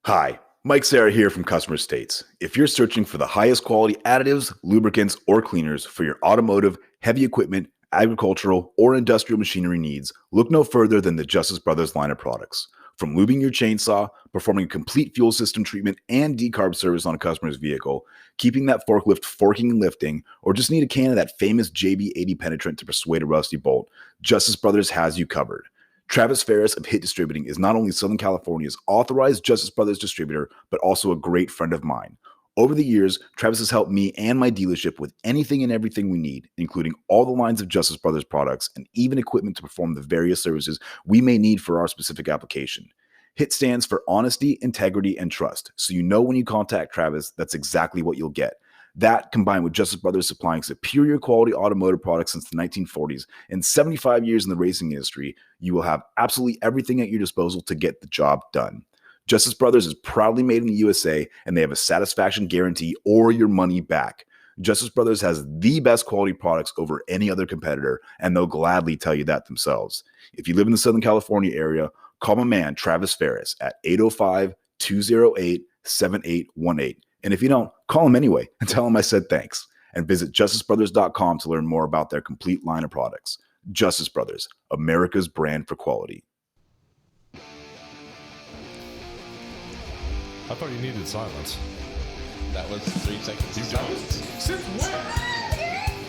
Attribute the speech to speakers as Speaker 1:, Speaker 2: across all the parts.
Speaker 1: Hi, Mike Sarah here from Customer States. If you're searching for the highest quality additives, lubricants, or cleaners for your automotive, heavy equipment, agricultural, or industrial machinery needs, look no further than the Justice Brothers line of products. From lubing your chainsaw, performing a complete fuel system treatment and decarb service on a customer's vehicle, keeping that forklift forking and lifting, or just need a can of that famous JB80 penetrant to persuade a rusty bolt, Justice Brothers has you covered. Travis Ferris of Hit Distributing is not only Southern California's authorized Justice Brothers distributor, but also a great friend of mine. Over the years, Travis has helped me and my dealership with anything and everything we need, including all the lines of Justice Brothers products and even equipment to perform the various services we may need for our specific application. HIT stands for honesty, integrity, and trust, so you know when you contact Travis, that's exactly what you'll get. That, combined with Justice Brothers supplying superior quality automotive products since the 1940s and 75 years in the racing industry, you will have absolutely everything at your disposal to get the job done. Justice Brothers is proudly made in the USA, and they have a satisfaction guarantee or your money back. Justice Brothers has the best quality products over any other competitor, and they'll gladly tell you that themselves. If you live in the Southern California area, call my man Travis Ferris at 805-208-7818. And if you don't, call him anyway and tell him I said thanks. And visit justicebrothers.com to learn more about their complete line of products. Justice Brothers, America's brand for quality.
Speaker 2: I thought you needed silence.
Speaker 3: That was 3 seconds.
Speaker 2: You don't.
Speaker 3: Since when?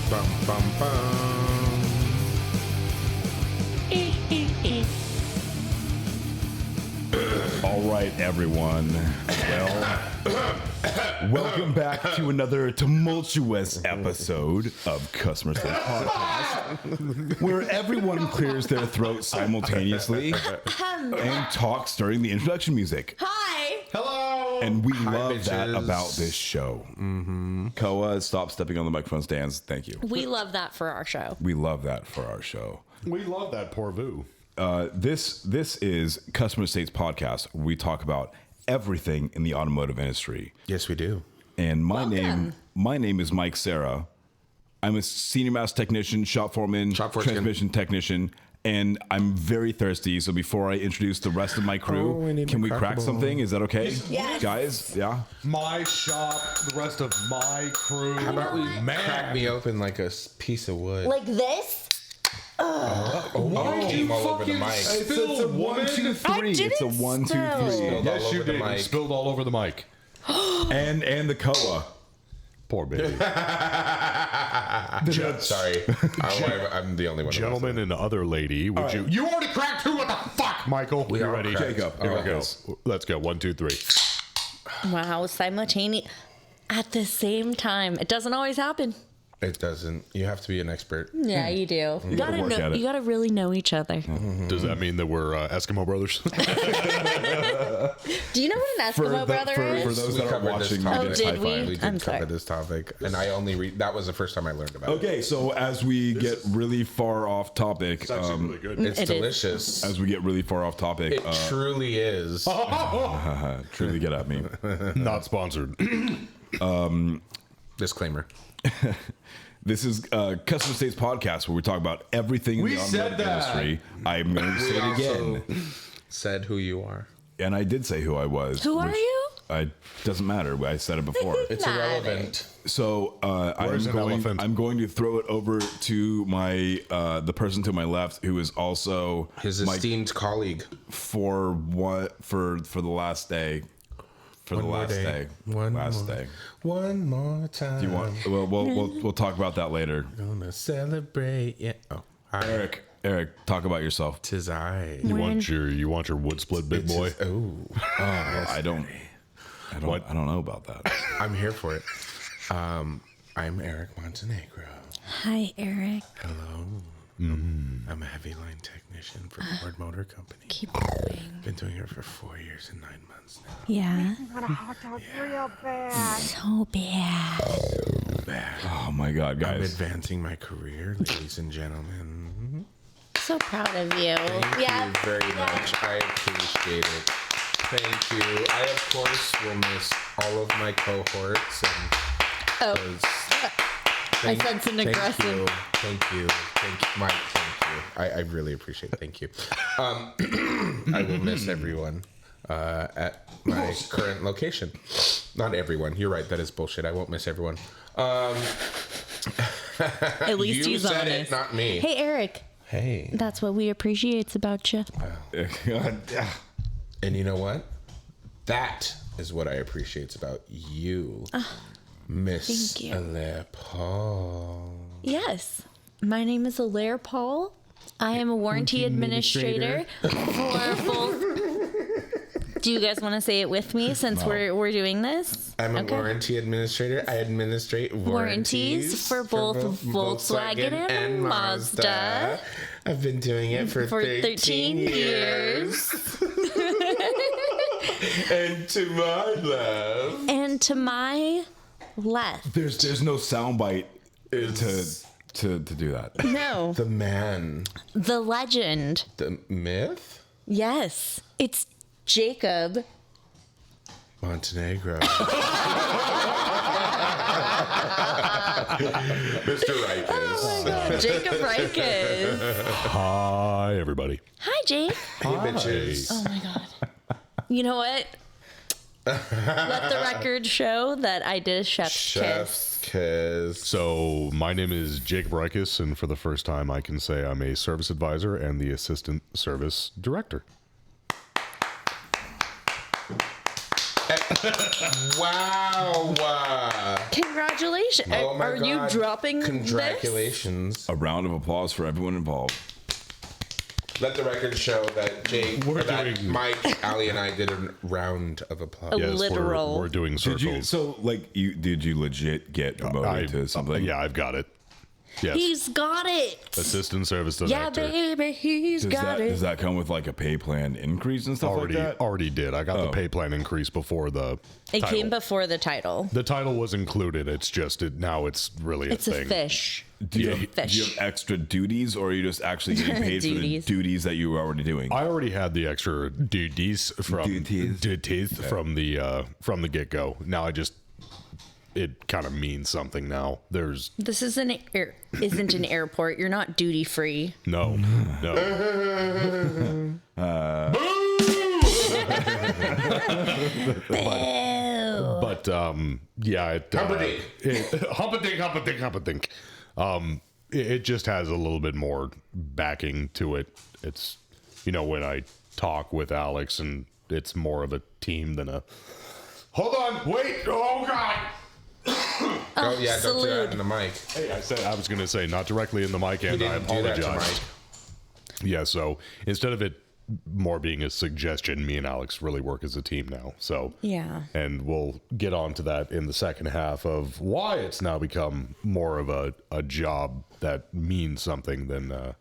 Speaker 2: Bum, bum, bum.
Speaker 4: All right, everyone. Well, welcome back to another tumultuous episode of Customer Service Podcast, where everyone clears their throat simultaneously and talks during the introduction music.
Speaker 5: Hi.
Speaker 2: Hello.
Speaker 4: And we love that
Speaker 3: bitches.
Speaker 4: about this show. Koa, stop stepping on the microphone stands. Thank you.
Speaker 5: We love that for our show.
Speaker 4: We love that for our show.
Speaker 2: We love that poor Vu.
Speaker 4: This is Customer States Podcast. Where we talk about everything in the automotive industry.
Speaker 3: Yes, we do.
Speaker 4: And my
Speaker 5: Welcome.
Speaker 4: name is Mike Sarah. I'm a senior master technician, shop foreman,
Speaker 3: Shop foreman.
Speaker 4: transmission technician, and I'm very thirsty. So before I introduce the rest of my crew,
Speaker 3: we need
Speaker 4: can
Speaker 3: a
Speaker 4: we crack
Speaker 3: crackable.
Speaker 4: something? Is that okay?
Speaker 5: Yes.
Speaker 4: Guys? Yeah.
Speaker 2: My shop, the rest of my crew.
Speaker 3: How about we crack me open like a piece of wood?
Speaker 5: Like this?
Speaker 3: Why came all over the mic.
Speaker 4: It's a 1, 2, 3. It's a 1, 2, 3.
Speaker 3: Spilled
Speaker 2: Yes,
Speaker 3: all
Speaker 2: you
Speaker 3: over the
Speaker 2: did. You
Speaker 3: mic.
Speaker 2: spilled all over the mic.
Speaker 4: And the Koa.
Speaker 2: Poor baby.
Speaker 3: Sorry. I'm the only one. who
Speaker 2: Gentlemen and other lady, would you? You already cracked two. What the fuck, Michael?
Speaker 3: We
Speaker 2: you
Speaker 3: are
Speaker 2: ready?
Speaker 3: cracked.
Speaker 4: Jacob,
Speaker 2: Here we
Speaker 4: all
Speaker 2: go.
Speaker 4: right.
Speaker 2: Let's go. 1, 2, 3.
Speaker 5: Wow, simultaneous at the same time. It doesn't always happen.
Speaker 3: It doesn't. You have to be an expert.
Speaker 5: Yeah, you do. You gotta
Speaker 4: work
Speaker 5: know.
Speaker 4: at it.
Speaker 5: You gotta really know each other.
Speaker 2: Does that mean that we're Eskimo brothers?
Speaker 5: Do you know what an Eskimo brother
Speaker 4: for
Speaker 5: is?
Speaker 4: those
Speaker 3: We
Speaker 4: that are
Speaker 3: covered this
Speaker 4: watching,
Speaker 3: topic.
Speaker 4: we
Speaker 5: Oh,
Speaker 4: just
Speaker 5: did
Speaker 4: high
Speaker 5: we?
Speaker 4: five.
Speaker 3: We did
Speaker 5: I'm
Speaker 3: cover
Speaker 5: sorry.
Speaker 3: this topic, and I only that was the first time I learned about it.
Speaker 4: Okay, so as we get really far off topic,
Speaker 2: It's actually really good.
Speaker 3: It's
Speaker 5: It is.
Speaker 3: delicious.
Speaker 4: as we get really far off topic,
Speaker 3: It truly is.
Speaker 4: truly get at me.
Speaker 2: Not sponsored.
Speaker 3: Disclaimer.
Speaker 4: This is Customer States Podcast, where we talk about everything in
Speaker 2: We
Speaker 4: the
Speaker 2: said
Speaker 4: automotive
Speaker 2: that.
Speaker 4: industry. I'm going to say it again.
Speaker 3: Said who you are.
Speaker 4: And I did say who I was.
Speaker 5: Who are
Speaker 4: which
Speaker 5: you?
Speaker 4: Doesn't matter. I said it before.
Speaker 3: It's
Speaker 5: Matter.
Speaker 3: irrelevant.
Speaker 4: So
Speaker 2: Where's an elephant?
Speaker 4: I'm going to throw it over to my the person to my left, who is also
Speaker 3: His
Speaker 4: my
Speaker 3: esteemed colleague.
Speaker 4: for the last day. For the
Speaker 3: more
Speaker 4: last
Speaker 3: day.
Speaker 4: day.
Speaker 3: One
Speaker 4: last
Speaker 3: more.
Speaker 4: day.
Speaker 3: One more time.
Speaker 4: Do you want? Well, we'll talk about that later.
Speaker 3: Gonna celebrate. Yeah. Oh, hi.
Speaker 4: Eric, talk about yourself.
Speaker 3: Tis I.
Speaker 2: You want your wood split, big boy?
Speaker 3: Oh,
Speaker 4: I don't know about that.
Speaker 3: I'm here for it. I'm Eric Montenegro.
Speaker 5: Hi, Eric.
Speaker 3: Hello. I'm a heavy line technician for Ford Motor Company.
Speaker 5: Keep going.
Speaker 3: Been doing it for 4 years and 9 months now.
Speaker 5: Yeah.
Speaker 6: want a hot dog real bad.
Speaker 5: So bad.
Speaker 4: Oh my God,
Speaker 3: I'm
Speaker 4: guys!
Speaker 3: advancing my career, ladies and gentlemen.
Speaker 5: So proud of you.
Speaker 3: Thank
Speaker 5: Yeah.
Speaker 3: you very much. I appreciate it. Thank you. I, of course, will miss all of my cohorts. And
Speaker 5: Oh.
Speaker 3: 'cause
Speaker 5: I sense an aggressive.
Speaker 3: Thank you, Mike. Thank you. I really appreciate it. Thank you. I will miss everyone at my current location. Not everyone. You're right. That is bullshit. I won't miss everyone.
Speaker 5: At least
Speaker 3: you
Speaker 5: he's
Speaker 3: said
Speaker 5: honest.
Speaker 3: it, not me.
Speaker 5: Hey, Eric.
Speaker 3: Hey.
Speaker 5: That's what we appreciate about you.
Speaker 3: And you know what? That is what I appreciate about you, Miss
Speaker 5: thank you.
Speaker 3: Alaire Paul.
Speaker 5: Yes. My name is Alaire Paul. I am a warranty administrator for both. Do you guys want to say it with me since we're doing this?
Speaker 3: I'm a warranty administrator. I administrate warranties
Speaker 5: for both Volkswagen and Mazda.
Speaker 3: I've been doing it for 13 years. And to my love.
Speaker 5: And to my left.
Speaker 4: There's no soundbite to do that.
Speaker 5: No.
Speaker 3: The man.
Speaker 5: The legend.
Speaker 3: The myth?
Speaker 5: Yes. It's Jacob
Speaker 3: Montenegro. Mr. Rikus.
Speaker 5: Oh my God, Jacob Rikus.
Speaker 2: Hi, everybody.
Speaker 5: Hi, Jake.
Speaker 3: Hey, bitches.
Speaker 5: Oh my God. You know what? Let the record show that I did a chef's kiss.
Speaker 3: Chef's kiss.
Speaker 2: So, my name is Jacob Rikus, and for the first time, I can say I'm a service advisor and the assistant service director.
Speaker 3: Wow.
Speaker 5: Congratulations.
Speaker 3: Oh my
Speaker 5: Are
Speaker 3: God.
Speaker 5: you dropping this?
Speaker 3: Congratulations.
Speaker 4: A round of applause for everyone involved.
Speaker 3: Let the record show that Jake,
Speaker 2: We're
Speaker 3: or that
Speaker 2: doing-
Speaker 3: Mike, Ali, and I did a round of applause.
Speaker 5: A literal.
Speaker 2: We're doing
Speaker 4: Did you?
Speaker 2: circles.
Speaker 4: So, like, did you legit get promoted to something?
Speaker 2: Yeah, I've got it. Yes.
Speaker 5: He's got it.
Speaker 2: Assistant service
Speaker 5: Yeah,
Speaker 2: director.
Speaker 5: baby, he's got it.
Speaker 4: Does that come with like a pay plan increase and stuff like that?
Speaker 2: Already did. I got the pay plan increase before the
Speaker 5: It
Speaker 2: title.
Speaker 5: came before the title.
Speaker 2: The title was included. It's just now it's really
Speaker 5: It's
Speaker 2: a
Speaker 5: a
Speaker 2: thing.
Speaker 5: fish.
Speaker 4: Do you,
Speaker 5: Fish.
Speaker 4: do you have extra duties, or are you just actually getting paid for the
Speaker 5: Duties.
Speaker 4: duties that you were already doing?
Speaker 2: I already had the extra duties from from the get go. Now it kind of means something now. There's
Speaker 5: This isn't an airport. You're not duty free.
Speaker 2: no. But yeah, Humperdink. It just has a little bit more backing to it. It's when I talk with Alex, and it's more of a team than a. Hold on, wait! Oh God!
Speaker 3: Oh yeah, don't do
Speaker 5: salute.
Speaker 3: that in the mic.
Speaker 2: Hey, I was going to say not directly in the mic, and I
Speaker 3: didn't do that to
Speaker 2: apologize.
Speaker 3: Mike.
Speaker 2: Yeah, so instead of it more being a suggestion, me and Alex really work as a team now. So
Speaker 5: Yeah.
Speaker 2: and we'll get on to that in the second half of why it's now become more of a job that means something than.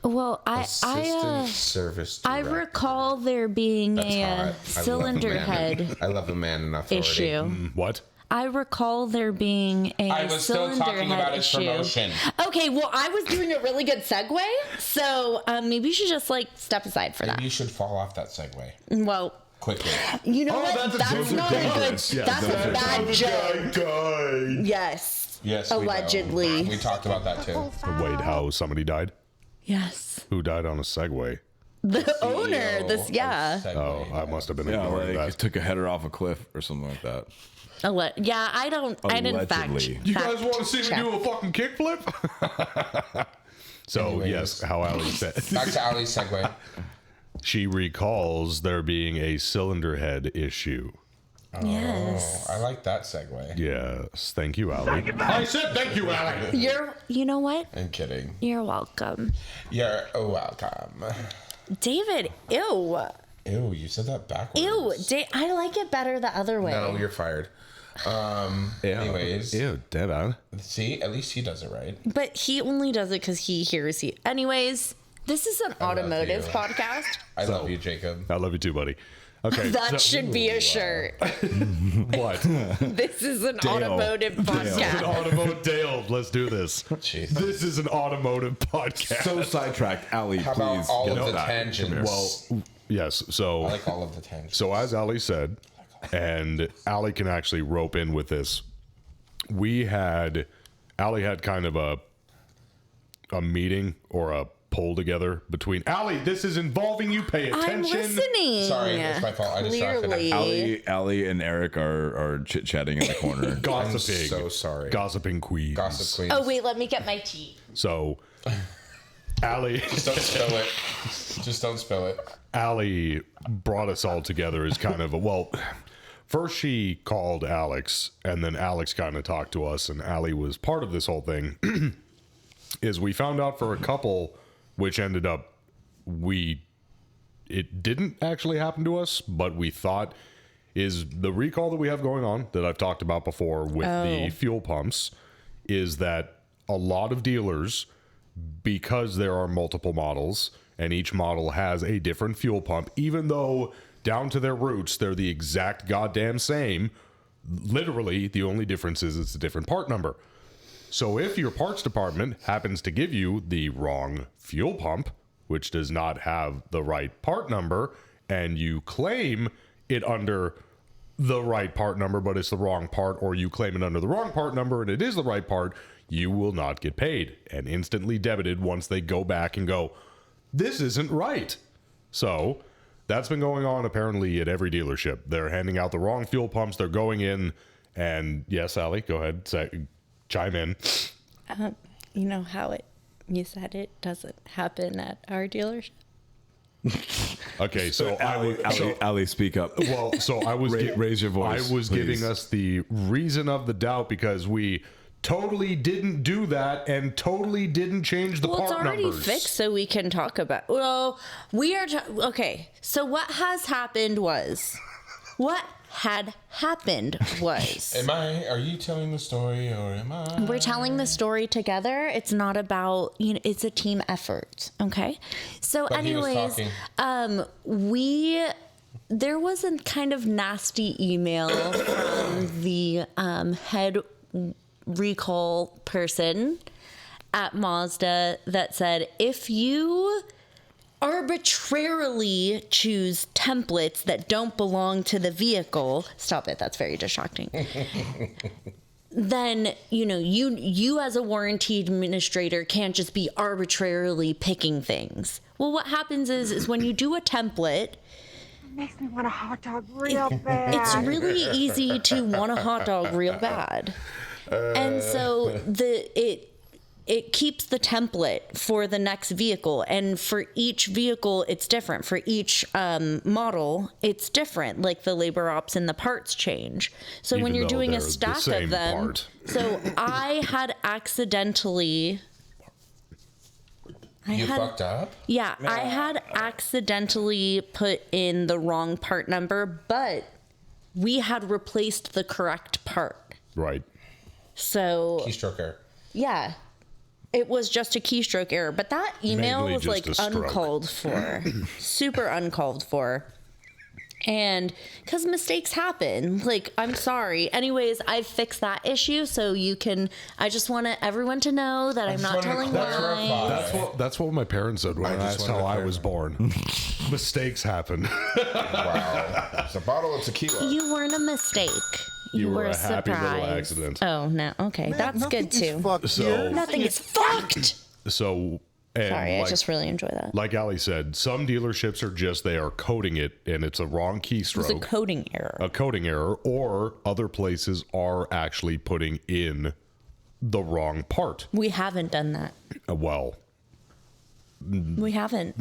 Speaker 5: Well,
Speaker 3: Assistant service
Speaker 5: I
Speaker 3: director.
Speaker 5: recall there being
Speaker 3: That's
Speaker 5: a
Speaker 3: hot. I love a
Speaker 5: cylinder
Speaker 3: man.
Speaker 5: head
Speaker 3: I love a man in authority.
Speaker 5: issue.
Speaker 2: What?
Speaker 5: I recall there being a
Speaker 3: I was still
Speaker 5: cylinder
Speaker 3: talking
Speaker 5: head
Speaker 3: about his
Speaker 5: issue.
Speaker 3: promotion.
Speaker 5: Okay, well, I was doing a really good segue, so maybe you should just step aside for
Speaker 3: Maybe
Speaker 5: that.
Speaker 3: you should fall off that Segway
Speaker 5: Well,
Speaker 3: quickly.
Speaker 5: you know what? That's not a good.
Speaker 2: Yeah,
Speaker 5: That's a bad joke. Yes.
Speaker 3: Yes, we know.
Speaker 5: Allegedly.
Speaker 3: We talked about that too.
Speaker 2: Wait, how somebody died?
Speaker 5: Yes.
Speaker 2: Who died on a Segway?
Speaker 5: The owner. This. Yeah.
Speaker 2: Oh, I must have been
Speaker 4: Yeah,
Speaker 2: ignoring
Speaker 4: like
Speaker 2: that.
Speaker 4: took a header off a cliff or something like that.
Speaker 5: Yeah. I didn't fact.
Speaker 4: Allegedly.
Speaker 2: You guys want to see
Speaker 5: check.
Speaker 2: me do a fucking kickflip? So
Speaker 3: Anyways.
Speaker 2: yes, how Ali said.
Speaker 3: Back to Ali's Segway.
Speaker 2: She recalls there being a cylinder head issue.
Speaker 5: Yes.
Speaker 3: Oh, I like that Segway.
Speaker 2: Yes, thank you, Ali. I said thank you, Ali.
Speaker 5: You know what?
Speaker 3: I'm kidding.
Speaker 5: You're welcome.
Speaker 3: You're welcome.
Speaker 5: David, ew.
Speaker 3: Ew, you said that backwards.
Speaker 5: Ew. I like it better the other way.
Speaker 3: No, you're fired. Anyways.
Speaker 2: Ew, David.
Speaker 3: See, at least he does it right.
Speaker 5: But he only does it because he hears you. Anyways, this is an automotive
Speaker 3: you.
Speaker 5: podcast.
Speaker 3: I love you, Jacob.
Speaker 2: I love you too, buddy. Okay.
Speaker 5: That should be a shirt.
Speaker 2: What?
Speaker 5: This is an automotive podcast.
Speaker 2: Automotive Dale. Let's do this.
Speaker 3: Jeez.
Speaker 2: This is an automotive podcast.
Speaker 4: So sidetracked, Ali.
Speaker 3: How
Speaker 4: Please
Speaker 3: about all
Speaker 4: get
Speaker 3: of the
Speaker 4: that.
Speaker 3: tangents?
Speaker 2: Well, yes. So
Speaker 3: I like all of the tangents.
Speaker 2: So as Ali said, and Ali can actually rope in with this, we had Allie had kind of a meeting or a poll together between Allie. This is involving you. Pay
Speaker 5: I'm
Speaker 2: attention.
Speaker 5: listening.
Speaker 3: Sorry, it's my fault. I distracted.
Speaker 5: Clearly.
Speaker 4: Allie and Eric are chit-chatting in the corner.
Speaker 2: Gossiping.
Speaker 3: I'm so sorry.
Speaker 2: Gossiping queens.
Speaker 3: Gossip queen.
Speaker 5: Oh, wait, let me get my tea.
Speaker 2: So, Allie.
Speaker 3: Just don't spill it. Just don't spill it.
Speaker 2: Allie brought us all together as kind of first she called Alex, and then Alex kind of talked to us, and Allie was part of this whole thing. Is we found out for a couple, which ended up it didn't actually happen to us, but we thought is the recall that we have going on that I've talked about before with the fuel pumps is that a lot of dealers, because there are multiple models and each model has a different fuel pump, even though down to their roots they're the exact goddamn same, literally the only difference is it's a different part number. So if your parts department happens to give you the wrong fuel pump, which does not have the right part number, and you claim it under the right part number, but it's the wrong part, or you claim it under the wrong part number and it is the right part, you will not get paid and instantly debited once they go back and go, this isn't right. So that's been going on apparently at every dealership. They're handing out the wrong fuel pumps. They're going in, and yes, Allie, go ahead, chime in.
Speaker 5: You know how you said it doesn't happen at our dealership?
Speaker 2: Okay, so
Speaker 4: Allie, speak up.
Speaker 2: Well, so I was
Speaker 4: raise your voice.
Speaker 2: I was
Speaker 4: please.
Speaker 2: giving us the reason of the doubt because we totally didn't do that and totally didn't change the
Speaker 5: Well,
Speaker 2: part
Speaker 5: it's already
Speaker 2: numbers.
Speaker 5: fixed, so we can talk about. Well, we are okay. So what had happened was.
Speaker 3: Are you telling the story or am I?
Speaker 5: We're telling the story together. It's not about, it's a team effort. Okay. So
Speaker 3: But
Speaker 5: anyways, there was a kind of nasty email from the head recall person at Mazda that said, if you arbitrarily choose templates that don't belong to the vehicle, stop it, that's very distracting. Then, you as a warranty administrator can't just be arbitrarily picking things. Well, what happens is when you do a template,
Speaker 6: Makes me want a hot dog real bad.
Speaker 5: it's really easy to want a hot dog real bad. And so it keeps the template for the next vehicle, and for each vehicle it's different. For each model it's different, like the labor ops and the parts change. So
Speaker 2: Even
Speaker 5: when you're
Speaker 2: though
Speaker 5: doing a
Speaker 2: they're the
Speaker 5: stack
Speaker 2: same
Speaker 5: of them
Speaker 2: part.
Speaker 5: So I had accidentally
Speaker 3: fucked up?
Speaker 5: Yeah, I had accidentally put in the wrong part number, but we had replaced the correct part.
Speaker 2: Right.
Speaker 5: So
Speaker 3: Keystroke error.
Speaker 5: yeah, it was just a keystroke error, but that email
Speaker 2: Mainly
Speaker 5: was
Speaker 2: just
Speaker 5: like
Speaker 2: a stroke.
Speaker 5: uncalled for, super uncalled for. And because mistakes happen, like, I'm sorry. Anyways, I've fixed that issue, so I just want everyone to know that I'm not telling lies.
Speaker 2: That's what my parents said when I
Speaker 3: just
Speaker 2: asked
Speaker 3: wanted
Speaker 2: how
Speaker 3: to
Speaker 2: I was born. Mistakes happen.
Speaker 3: Wow. It's a bottle of tequila.
Speaker 5: You weren't a mistake. You were a
Speaker 2: happy little
Speaker 5: surprise.
Speaker 2: accident.
Speaker 5: Oh, no. Okay, that's good too.
Speaker 2: So,
Speaker 5: Nothing is fucked.
Speaker 2: and
Speaker 5: Sorry,
Speaker 2: like,
Speaker 5: I just really enjoy that.
Speaker 2: like Allie said, some dealerships they are coding it and it's a wrong
Speaker 5: It's a
Speaker 2: keystroke,
Speaker 5: coding error.
Speaker 2: a coding error, or other places are actually putting in the wrong part.
Speaker 5: We haven't done that. We haven't.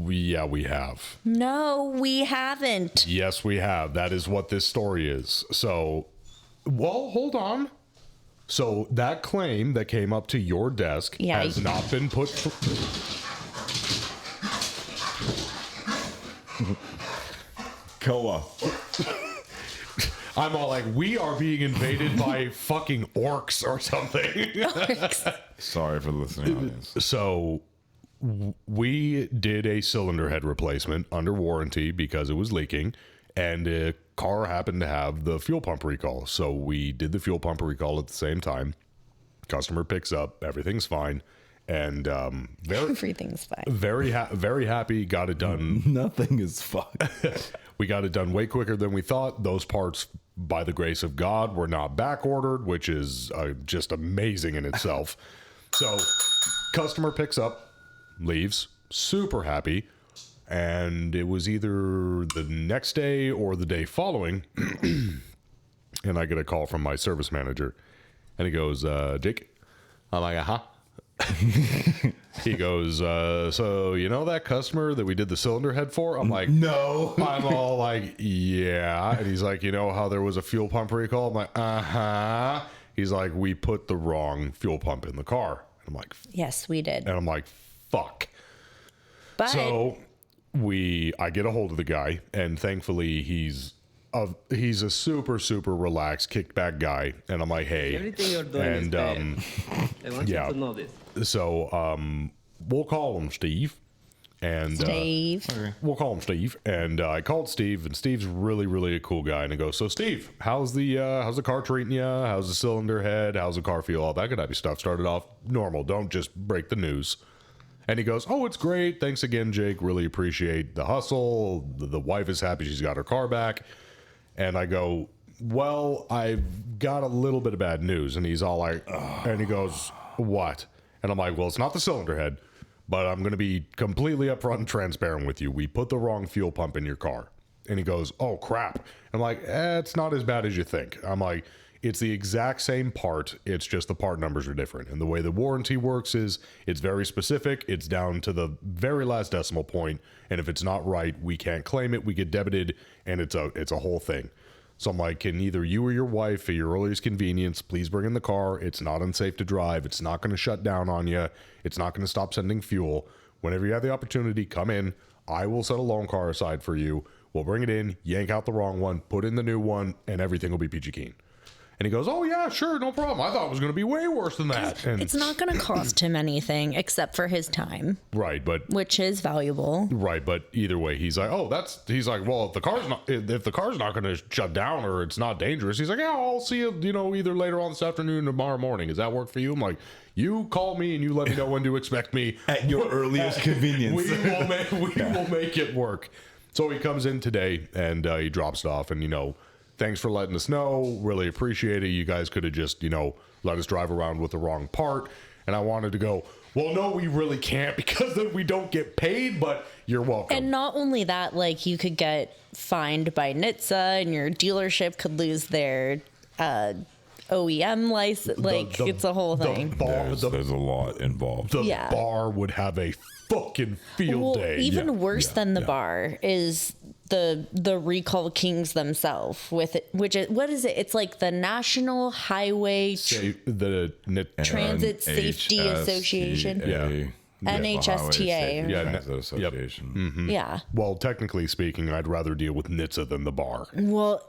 Speaker 2: We have.
Speaker 5: No, we haven't.
Speaker 2: Yes, we have. That is what this story is. So, hold on. So that claim that came up to your desk has not been put.
Speaker 4: Koa.
Speaker 2: I'm all like, we are being invaded by fucking orcs or something.
Speaker 4: Sorry for the listening audience.
Speaker 2: So we did a cylinder head replacement under warranty because it was leaking, and a car happened to have the fuel pump recall. So we did the fuel pump recall at the same time. Customer picks up, everything's fine. and very
Speaker 5: Everything's fine.
Speaker 2: very happy. Got it done.
Speaker 4: Nothing is fucked.
Speaker 2: We got it done way quicker than we thought. Those parts, by the grace of God, were not back ordered, which is just amazing in itself. So customer picks up, leaves, super happy. And it was either the next day or the day following. And I get a call from my service manager. And he goes, Jake? I'm like, uh-huh. He goes, so you know that customer that we did the cylinder head for? I'm like,
Speaker 4: No.
Speaker 2: I'm all like, yeah. And he's like, you know how there was a fuel pump recall? I'm like, uh-huh. He's like, we put the wrong fuel pump in the car. I'm like,
Speaker 5: Yes, we did.
Speaker 2: and I'm like, fuck.
Speaker 5: But
Speaker 2: So I get a hold of the guy, and thankfully he's a super relaxed, kicked back guy, and I'm like, hey,
Speaker 7: Everything you're doing is
Speaker 2: and
Speaker 7: bad. I want
Speaker 2: yeah.
Speaker 7: you to know this.
Speaker 2: so we'll call him Steve, and
Speaker 5: Dave,
Speaker 2: we'll call him Steve, and I called Steve, and Steve's really a cool guy, and I go, so Steve, how's the car treating you? How's the cylinder head? How's the car feel? All that good happy stuff. Started off normal. Don't just break the news. And he goes, oh, it's great. Thanks again, Jake. Really appreciate the hustle. The wife is happy she's got her car back. And I go, well, I've got a little bit of bad news. And he's all like, and he goes, what? And I'm like, well, it's not the cylinder head, but I'm going to be completely upfront and transparent with you. We put the wrong fuel pump in your car. And he goes, oh, crap. I'm like, it's not as bad as you think. I'm like, it's the exact same part. It's just the part numbers are different. And the way the warranty works is it's very specific. It's down to the very last decimal point. And if it's not right, we can't claim it. We get debited, and it's a whole thing. So I'm like, can either you or your wife, at your earliest convenience, please bring in the car? It's not unsafe to drive. It's not going to shut down on you. It's not going to stop sending fuel. Whenever you have the opportunity, come in. I will set a loan car aside for you. We'll bring it in, yank out the wrong one, put in the new one, and everything will be peachy keen. And he goes, oh, yeah, sure, no problem. I thought it was going to be way worse than that. And
Speaker 5: it's not going to cost him anything except for his time,
Speaker 2: right, but
Speaker 5: which is valuable.
Speaker 2: right, but either way, he's like, he's like, well, if the car's not going to shut down or it's not dangerous, he's like, yeah, I'll see you, either later on this afternoon or tomorrow morning. Does that work for you? I'm like, you call me and you let me know when to expect me
Speaker 4: At your earliest convenience.
Speaker 2: we will make it work. So he comes in today and he drops it off, and thanks for letting us know. Really appreciate it. You guys could have just, let us drive around with the wrong part. And I wanted to go, well, no, we really can't, because then we don't get paid, but you're welcome.
Speaker 5: And not only that, like, you could get fined by NHTSA, and your dealership could lose their OEM license. It's a whole thing.
Speaker 4: There's a lot involved.
Speaker 2: The bar would have a fucking field day.
Speaker 5: Even worse than the bar is the recall kings themselves with it, which is, what is it? It's like the National Highway Transit Safety Association. NHSTA.
Speaker 4: Transit Association.
Speaker 5: Yeah.
Speaker 2: Well, technically speaking, I'd rather deal with NHTSA than the bar.
Speaker 5: Well,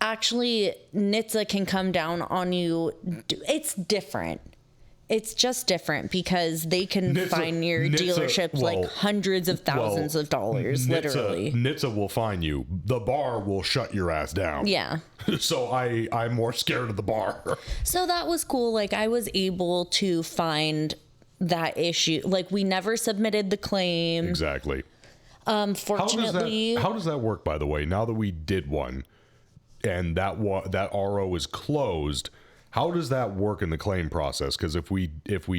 Speaker 5: actually, NHTSA can come down on you. It's different. It's just different because they can fine your dealership like hundreds of thousands of dollars, literally.
Speaker 2: NHTSA will fine you. The bar will shut your ass down.
Speaker 5: Yeah.
Speaker 2: So I'm more scared of the bar.
Speaker 5: So that was cool. Like, I was able to find that issue. Like, we never submitted the claim.
Speaker 2: Exactly.
Speaker 5: Fortunately.
Speaker 2: How does that work, by the way? Now that we did one and that RO is closed, how does that work in the claim process? Because if we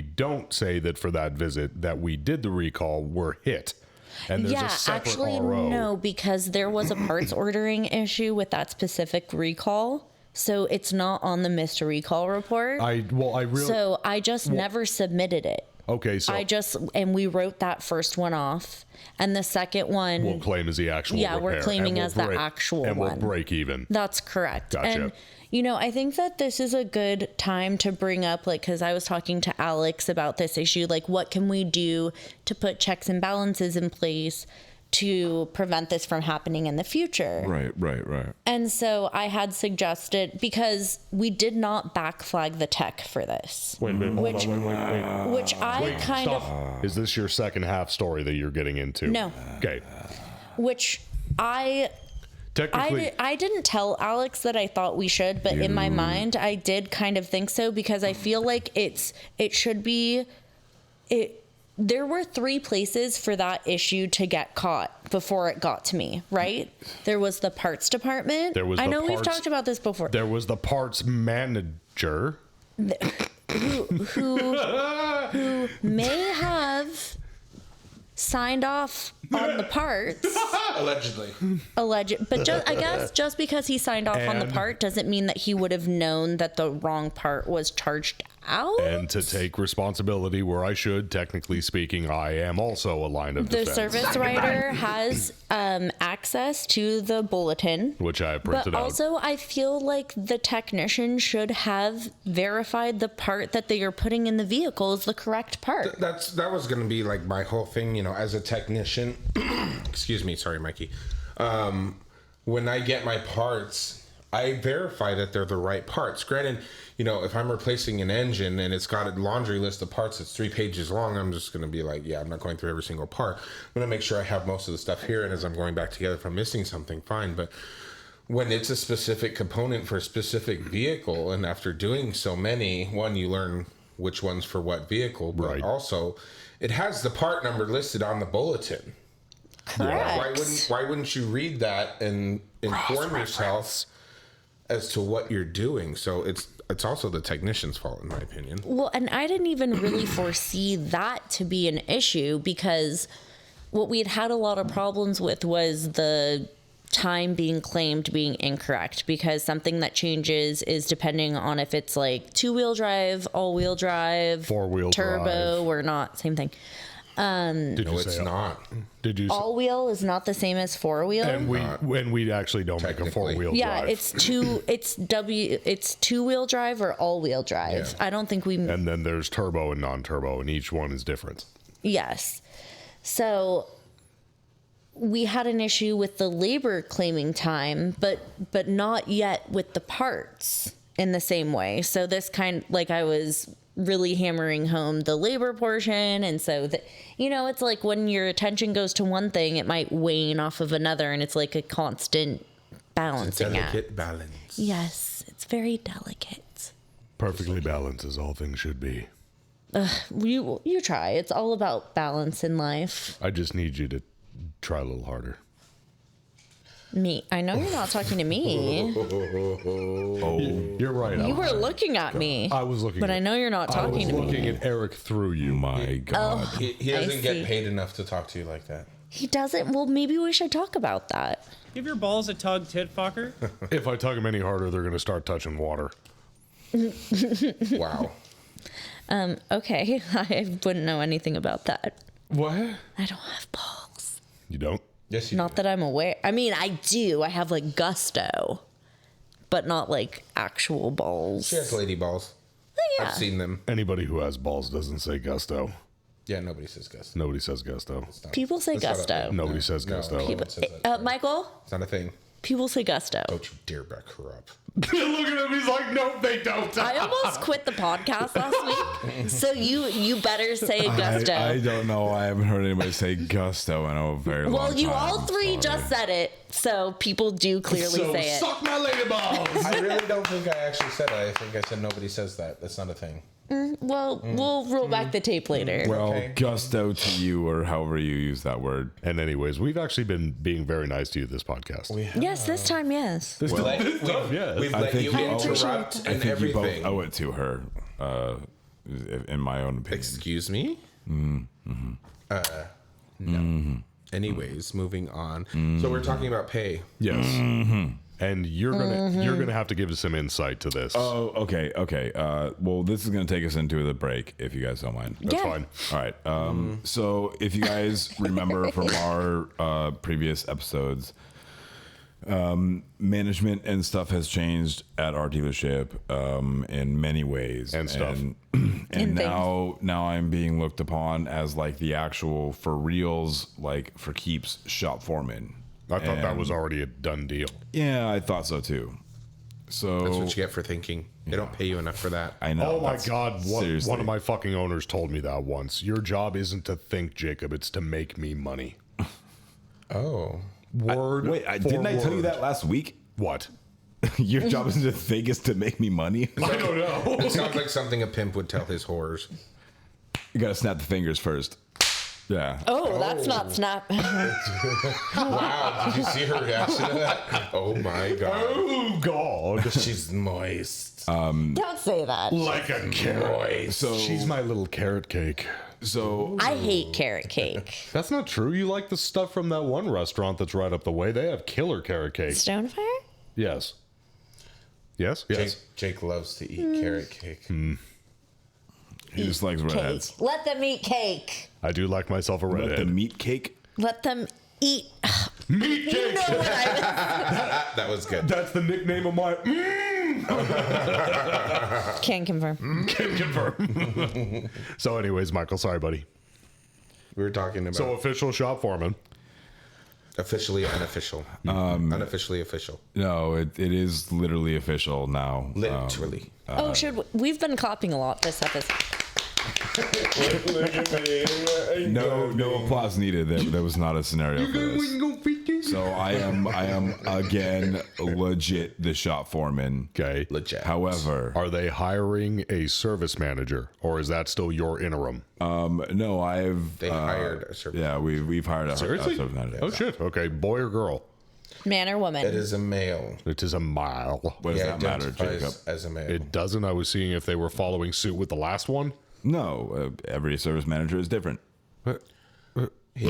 Speaker 2: don't say that for that visit that we did the recall, we're hit. And there's a separate RO.
Speaker 5: No, because there was a parts ordering issue with that specific recall. So it's not on the Mr. Recall report. So I just never submitted it.
Speaker 2: Okay, so
Speaker 5: and we wrote that first one off, and the second one
Speaker 2: we'll claim as the actual repair.
Speaker 5: We're claiming as the actual
Speaker 2: and
Speaker 5: one.
Speaker 2: And we'll break even.
Speaker 5: That's correct.
Speaker 2: Gotcha.
Speaker 5: And I think that this is a good time to bring up, like, because I was talking to Alex about this issue, like, what can we do to put checks and balances in place to prevent this from happening in the future?
Speaker 4: Right.
Speaker 5: And so I had suggested, because we did not back flag the tech for this.
Speaker 2: Wait.
Speaker 5: Which I kind of...
Speaker 2: Is this your second half story that you're getting into?
Speaker 5: No.
Speaker 2: Okay.
Speaker 5: Which I didn't tell Alex that I thought we should, but in my mind, I did kind of think so, because I feel like it should be there were 3 places for that issue to get caught before it got to me, right? There was the parts department. I know we've talked about this before.
Speaker 2: There was the parts manager.
Speaker 5: Who may have signed off on the parts.
Speaker 3: Allegedly.
Speaker 5: But I guess just because he signed off on the part doesn't mean that he would have known that the wrong part was charged out.
Speaker 2: And to take responsibility where I should, technically speaking, I am also a line of defense.
Speaker 5: The service writer has access to the bulletin,
Speaker 2: which I have printed
Speaker 5: but
Speaker 2: out.
Speaker 5: also I feel like the technician should have verified the part that they are putting in the vehicle is the correct part.
Speaker 3: That was going to be like my whole thing, as a technician. Excuse me, sorry, Mikey. When I get my parts, I verify that they're the right parts. Granted, if I'm replacing an engine and it's got a laundry list of parts that's 3 pages long, I'm just going to be like, I'm not going through every single part. I'm going to make sure I have most of the stuff here, and as I'm going back together, if I'm missing something, fine. But when it's a specific component for a specific vehicle, and after doing so many, one, you learn which one's for what vehicle, but also it has the part number listed on the bulletin.
Speaker 5: Correct.
Speaker 3: Why wouldn't you read that and inform yourself as to what you're doing? So it's also the technician's fault, in my opinion.
Speaker 5: Well, and I didn't even really foresee that to be an issue, because what we had a lot of problems with was the time being claimed being incorrect, because something that changes is depending on if it's like 2-wheel drive, all-wheel drive,
Speaker 2: 4-wheel
Speaker 5: turbo,
Speaker 2: drive.
Speaker 5: or not. Same thing.
Speaker 3: No, it's not.
Speaker 2: Did you?
Speaker 5: All-wheel is not the same as 4-wheel.
Speaker 2: And we actually don't make a 4-wheel
Speaker 5: yeah,
Speaker 2: drive.
Speaker 5: it's 2-wheel drive or all-wheel drive.
Speaker 3: Yeah.
Speaker 5: I don't think we.
Speaker 2: And then there's turbo and non-turbo, and each one is different.
Speaker 5: Yes. So we had an issue with the labor claiming time, but not yet with the parts in the same way. So this I was really hammering home the labor portion, and so that it's like when your attention goes to one thing, it might wane off of another, and it's like a constant balancing act.
Speaker 3: Delicate balance.
Speaker 5: Yes, it's very delicate.
Speaker 2: Perfectly balanced as all things should be.
Speaker 5: You try. It's all about balance in life.
Speaker 2: I just need you to try a little harder.
Speaker 5: Me. I know you're not talking to me.
Speaker 2: You're right.
Speaker 5: You were looking at me.
Speaker 2: I was looking.
Speaker 5: But I know you're not talking to
Speaker 2: I was looking
Speaker 5: me.
Speaker 2: at Eric through you.
Speaker 4: My God.
Speaker 3: He
Speaker 5: I
Speaker 3: doesn't
Speaker 5: see.
Speaker 3: get paid enough to talk to you like that.
Speaker 5: He doesn't. Well, maybe we should talk about that.
Speaker 7: Give your balls a tug, tit fucker.
Speaker 2: If I tug them any harder, they're going to start touching water.
Speaker 3: Wow.
Speaker 5: Okay. I wouldn't know anything about that.
Speaker 2: What?
Speaker 5: I don't have balls.
Speaker 2: You don't?
Speaker 3: Yes, you
Speaker 5: Not
Speaker 3: do.
Speaker 5: that I'm aware. I mean, I do. I have like gusto, but not like actual balls.
Speaker 3: She has lady balls.
Speaker 5: Yeah.
Speaker 3: I've seen them.
Speaker 2: Anybody who has balls doesn't say gusto.
Speaker 3: Yeah, nobody says gusto.
Speaker 2: Nobody says gusto.
Speaker 5: People say
Speaker 3: That's not a
Speaker 5: gusto.
Speaker 3: thing.
Speaker 2: Nobody says
Speaker 3: No,
Speaker 2: gusto.
Speaker 3: no one says that.
Speaker 5: Michael,
Speaker 3: It's not a thing.
Speaker 5: people say gusto.
Speaker 3: Don't you dare back her up.
Speaker 2: Look at him. He's like, nope, they don't.
Speaker 5: I almost quit the podcast last week, so you better say gusto.
Speaker 4: I don't know. I haven't heard anybody say gusto in a very long time.
Speaker 5: Well, you all three
Speaker 4: Sorry.
Speaker 5: just said it, so people do clearly say it.
Speaker 2: Suck my lady balls.
Speaker 3: I really don't think I actually said it. I think I said nobody says that. That's not a thing.
Speaker 5: Well, we'll roll back the tape later.
Speaker 4: Well,
Speaker 3: Okay.
Speaker 4: gusto to you, or however you use that word.
Speaker 2: And anyways, we've actually been being very nice to you this podcast.
Speaker 5: Yes, this time, yes.
Speaker 3: We've let you interrupt
Speaker 4: I
Speaker 3: and
Speaker 4: think you both
Speaker 3: everything.
Speaker 4: owe it to her, in my own opinion.
Speaker 3: Excuse me? No. Anyways, moving on. So we're talking about pay.
Speaker 2: Yes. And you're gonna have to give us some insight to this.
Speaker 4: Oh, okay. Well, this is going to take us into the break, if you guys don't mind.
Speaker 2: That's
Speaker 5: Yeah.
Speaker 2: fine.
Speaker 4: All right. So if you guys remember from our previous episodes, management and stuff has changed at our dealership in many ways
Speaker 2: And stuff.
Speaker 4: and now I'm being looked upon as like the actual for reals, like for keeps shop foreman.
Speaker 2: I thought that
Speaker 4: And-
Speaker 2: was already a done deal.
Speaker 4: Yeah, I thought so too. So
Speaker 3: That's what you get for thinking. They don't pay you enough for that.
Speaker 4: I know.
Speaker 2: Oh my
Speaker 4: that's-
Speaker 2: God!
Speaker 4: seriously.
Speaker 2: One of my fucking owners told me that once. Your job isn't to think, Jacob. It's to make me money.
Speaker 3: Oh.
Speaker 2: Word.
Speaker 4: Wait, didn't I tell you
Speaker 2: word.
Speaker 4: that last week?
Speaker 2: What?
Speaker 4: Your job isn't to think, it's to make me money.
Speaker 2: I don't know.
Speaker 3: It sounds like something a pimp would tell his whores.
Speaker 4: You gotta snap the fingers first. Yeah.
Speaker 5: Oh, that's not snap.
Speaker 3: Wow, did you see her reaction to that? Oh my god.
Speaker 2: Oh God.
Speaker 3: She's moist.
Speaker 5: Don't say that.
Speaker 2: Like a carrot.
Speaker 3: Moist.
Speaker 4: So
Speaker 2: She's my little carrot cake.
Speaker 4: so
Speaker 5: I hate carrot cake.
Speaker 2: That's not true. You like the stuff from that one restaurant that's right up the way. They have killer carrot cake.
Speaker 5: Stonefire?
Speaker 2: Yes. Yes? Yes.
Speaker 3: Jake loves to eat carrot cake.
Speaker 4: he just likes
Speaker 5: Cake.
Speaker 4: redheads.
Speaker 5: Let them eat cake.
Speaker 2: I do like myself a
Speaker 4: Let the
Speaker 2: redhead.
Speaker 4: meat cake.
Speaker 5: Let them eat.
Speaker 2: Meat
Speaker 5: You
Speaker 2: cake!
Speaker 5: know what I
Speaker 3: That was good.
Speaker 2: That's the nickname of my...
Speaker 5: can confirm.
Speaker 2: Can confirm. So anyways, Michael, sorry, buddy.
Speaker 3: We were talking about
Speaker 2: So official shop foreman.
Speaker 3: officially unofficial. Unofficially official.
Speaker 4: No, it is literally official now.
Speaker 3: Literally.
Speaker 5: Oh, we've been clapping a lot this episode.
Speaker 4: No applause needed. There was not a scenario for this. So I am again legit the shop foreman.
Speaker 2: Okay.
Speaker 3: Legit.
Speaker 4: However,
Speaker 2: Are they hiring a service manager, or is that still your interim?
Speaker 4: no,
Speaker 3: They hired a service.
Speaker 4: Yeah, we've hired a
Speaker 2: Seriously?
Speaker 4: service manager.
Speaker 2: Oh shit. Okay, boy or girl?
Speaker 5: Man or woman?
Speaker 3: It is a male.
Speaker 2: It is a mile.
Speaker 4: What does
Speaker 3: He
Speaker 4: that matter,
Speaker 3: identifies
Speaker 4: Jacob?
Speaker 3: as a male.
Speaker 2: It doesn't. I was seeing if they were following suit with the last one.
Speaker 4: No, every service manager is different.
Speaker 3: He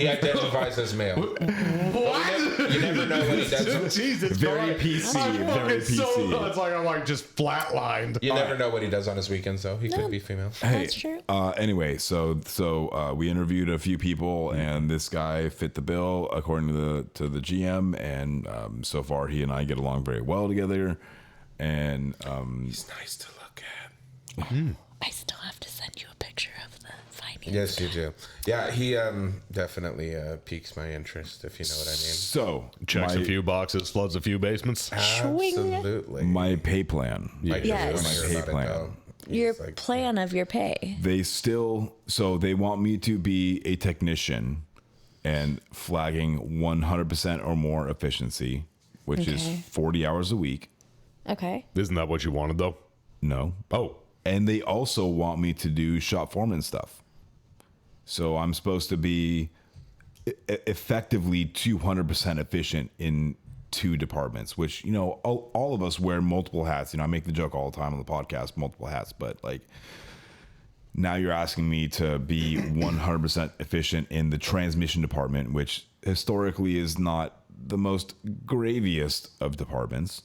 Speaker 3: identifies as male. You never know what he does.
Speaker 2: Jesus
Speaker 4: Very PC, very PC.
Speaker 2: It's like I'm like just flatlined.
Speaker 3: You never know what he does on his weekends, though. He could be female.
Speaker 5: That's true.
Speaker 4: Anyway, so we interviewed a few people, and this guy fit the bill according to the GM, and so far he and I get along very well together, and
Speaker 3: He's nice to look at.
Speaker 5: I still have to send you a picture of the finance.
Speaker 3: Yes, you do. Yeah, he definitely piques my interest, if you know what I mean.
Speaker 4: so
Speaker 2: Checks
Speaker 4: my,
Speaker 2: a few boxes, floods a few basements.
Speaker 3: Absolutely.
Speaker 4: my pay plan.
Speaker 3: I do
Speaker 5: Yes.
Speaker 3: wanna hear
Speaker 4: My pay
Speaker 3: about it,
Speaker 4: plan.
Speaker 3: though.
Speaker 5: Your
Speaker 3: He's like,
Speaker 5: plan of your pay.
Speaker 4: They want me to be a technician and flagging 100% or more efficiency, which is
Speaker 5: Okay.
Speaker 4: 40 hours a week.
Speaker 5: Okay.
Speaker 2: Isn't that what you wanted though?
Speaker 4: No.
Speaker 2: Oh,
Speaker 4: And they also want me to do shop foreman stuff. So I'm supposed to be effectively 200% efficient in 2 departments, which, you know, all of us wear multiple hats. You know, I make the joke all the time on the podcast, multiple hats, but like now you're asking me to be 100% efficient in the transmission department, which historically is not the most graviest of departments.